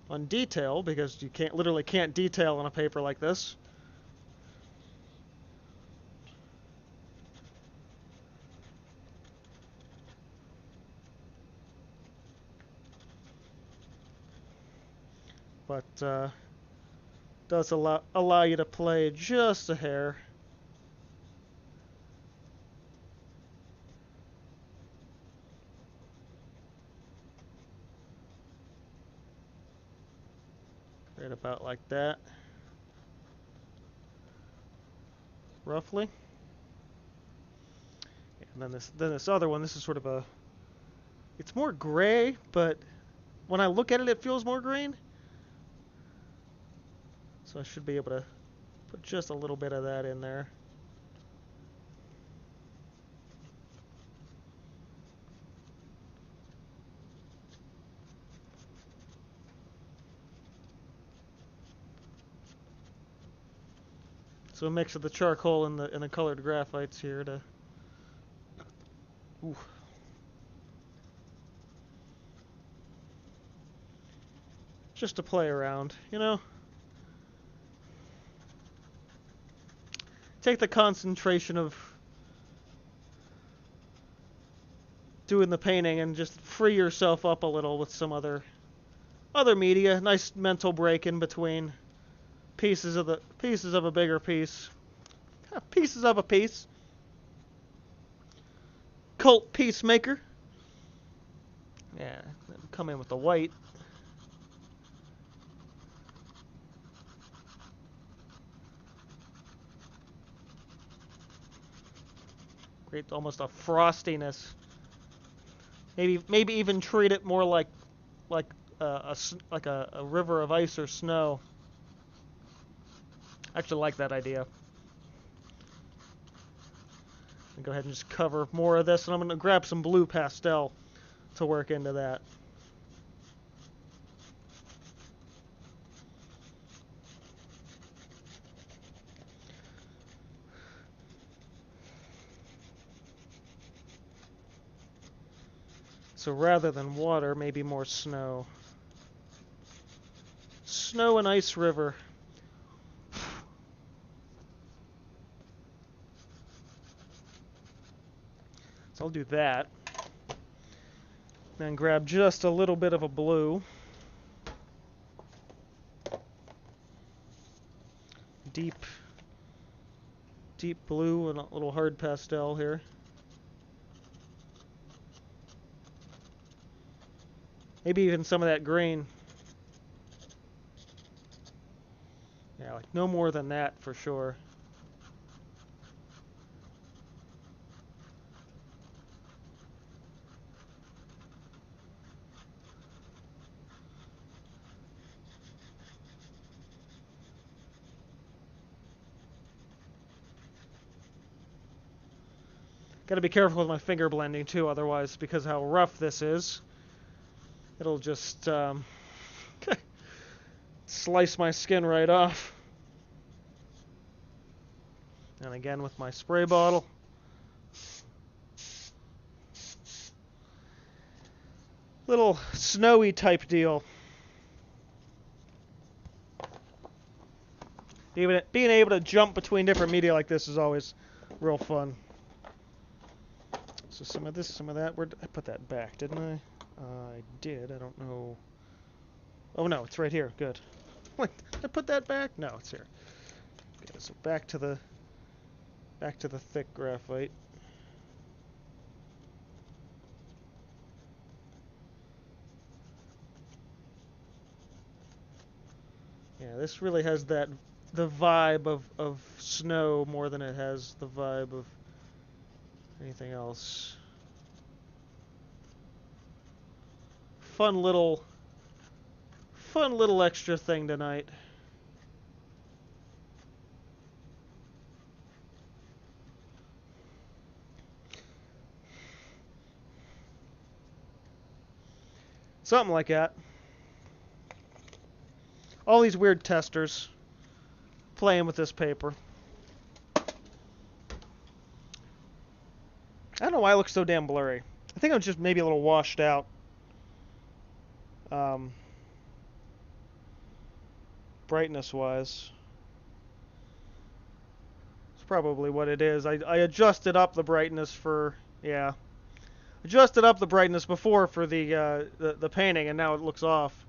on detail, because you literally can't detail on a paper like this. But does allow you to play just a hair. Right about like that, roughly. And then this other one, this is sort of a, it's more gray, but when I look at it, it feels more green. So I should be able to put just a little bit of that in there. So a mix of the charcoal and the colored graphites here to. Ooh. Just to play around, you know? Take the concentration of doing the painting and just free yourself up a little with some other media. Nice mental break in between pieces of a bigger piece. Pieces of a piece. Cult Peacemaker. Yeah, come in with the white. Create almost a frostiness. Maybe even treat it more like a river of ice or snow. I actually like that idea. I'll go ahead and just cover more of this, and I'm going to grab some blue pastel to work into that. So rather than water, maybe more snow. Snow and ice river. So I'll do that. Then grab just a little bit of a blue. Deep blue and a little hard pastel here. Maybe even some of that green. Yeah, like no more than that for sure. Gotta be careful with my finger blending too, otherwise, because how rough this is, it'll just slice my skin right off. And again with my spray bottle. Little snowy type deal. Even being able to jump between different media like this is always real fun. So some of this, some of that. Where did I put that back? Didn't I? I did. I don't know. Oh no, it's right here. Good. What? Did I put that back? No, it's here. Okay, so back to the thick graphite. Yeah, this really has the vibe of snow more than it has the vibe of anything else. Fun little extra thing tonight. Something like that. All these weird testers playing with this paper. I don't know why it looks so damn blurry. I think I'm just maybe a little washed out. brightness-wise. It's probably what it is. I adjusted up the brightness for, yeah. Adjusted up the brightness before for the painting, and now it looks off.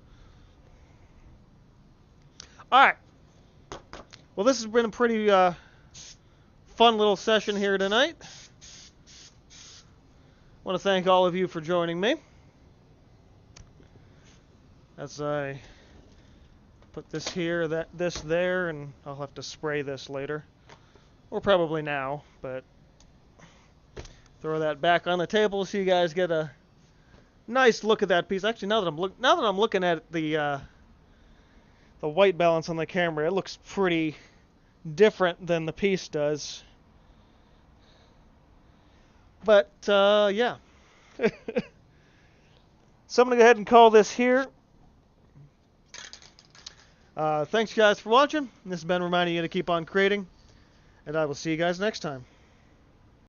Alright. Well, this has been a pretty fun little session here tonight. I want to thank all of you for joining me. As I put this here, this there, and I'll have to spray this later. Or probably now, but throw that back on the table so you guys get a nice look at that piece. Actually, now that I'm looking at the white balance on the camera, it looks pretty different than the piece does. But yeah. So I'm gonna go ahead and call this here. Thanks guys for watching. This has been reminding you to keep on creating, and I will see you guys next time.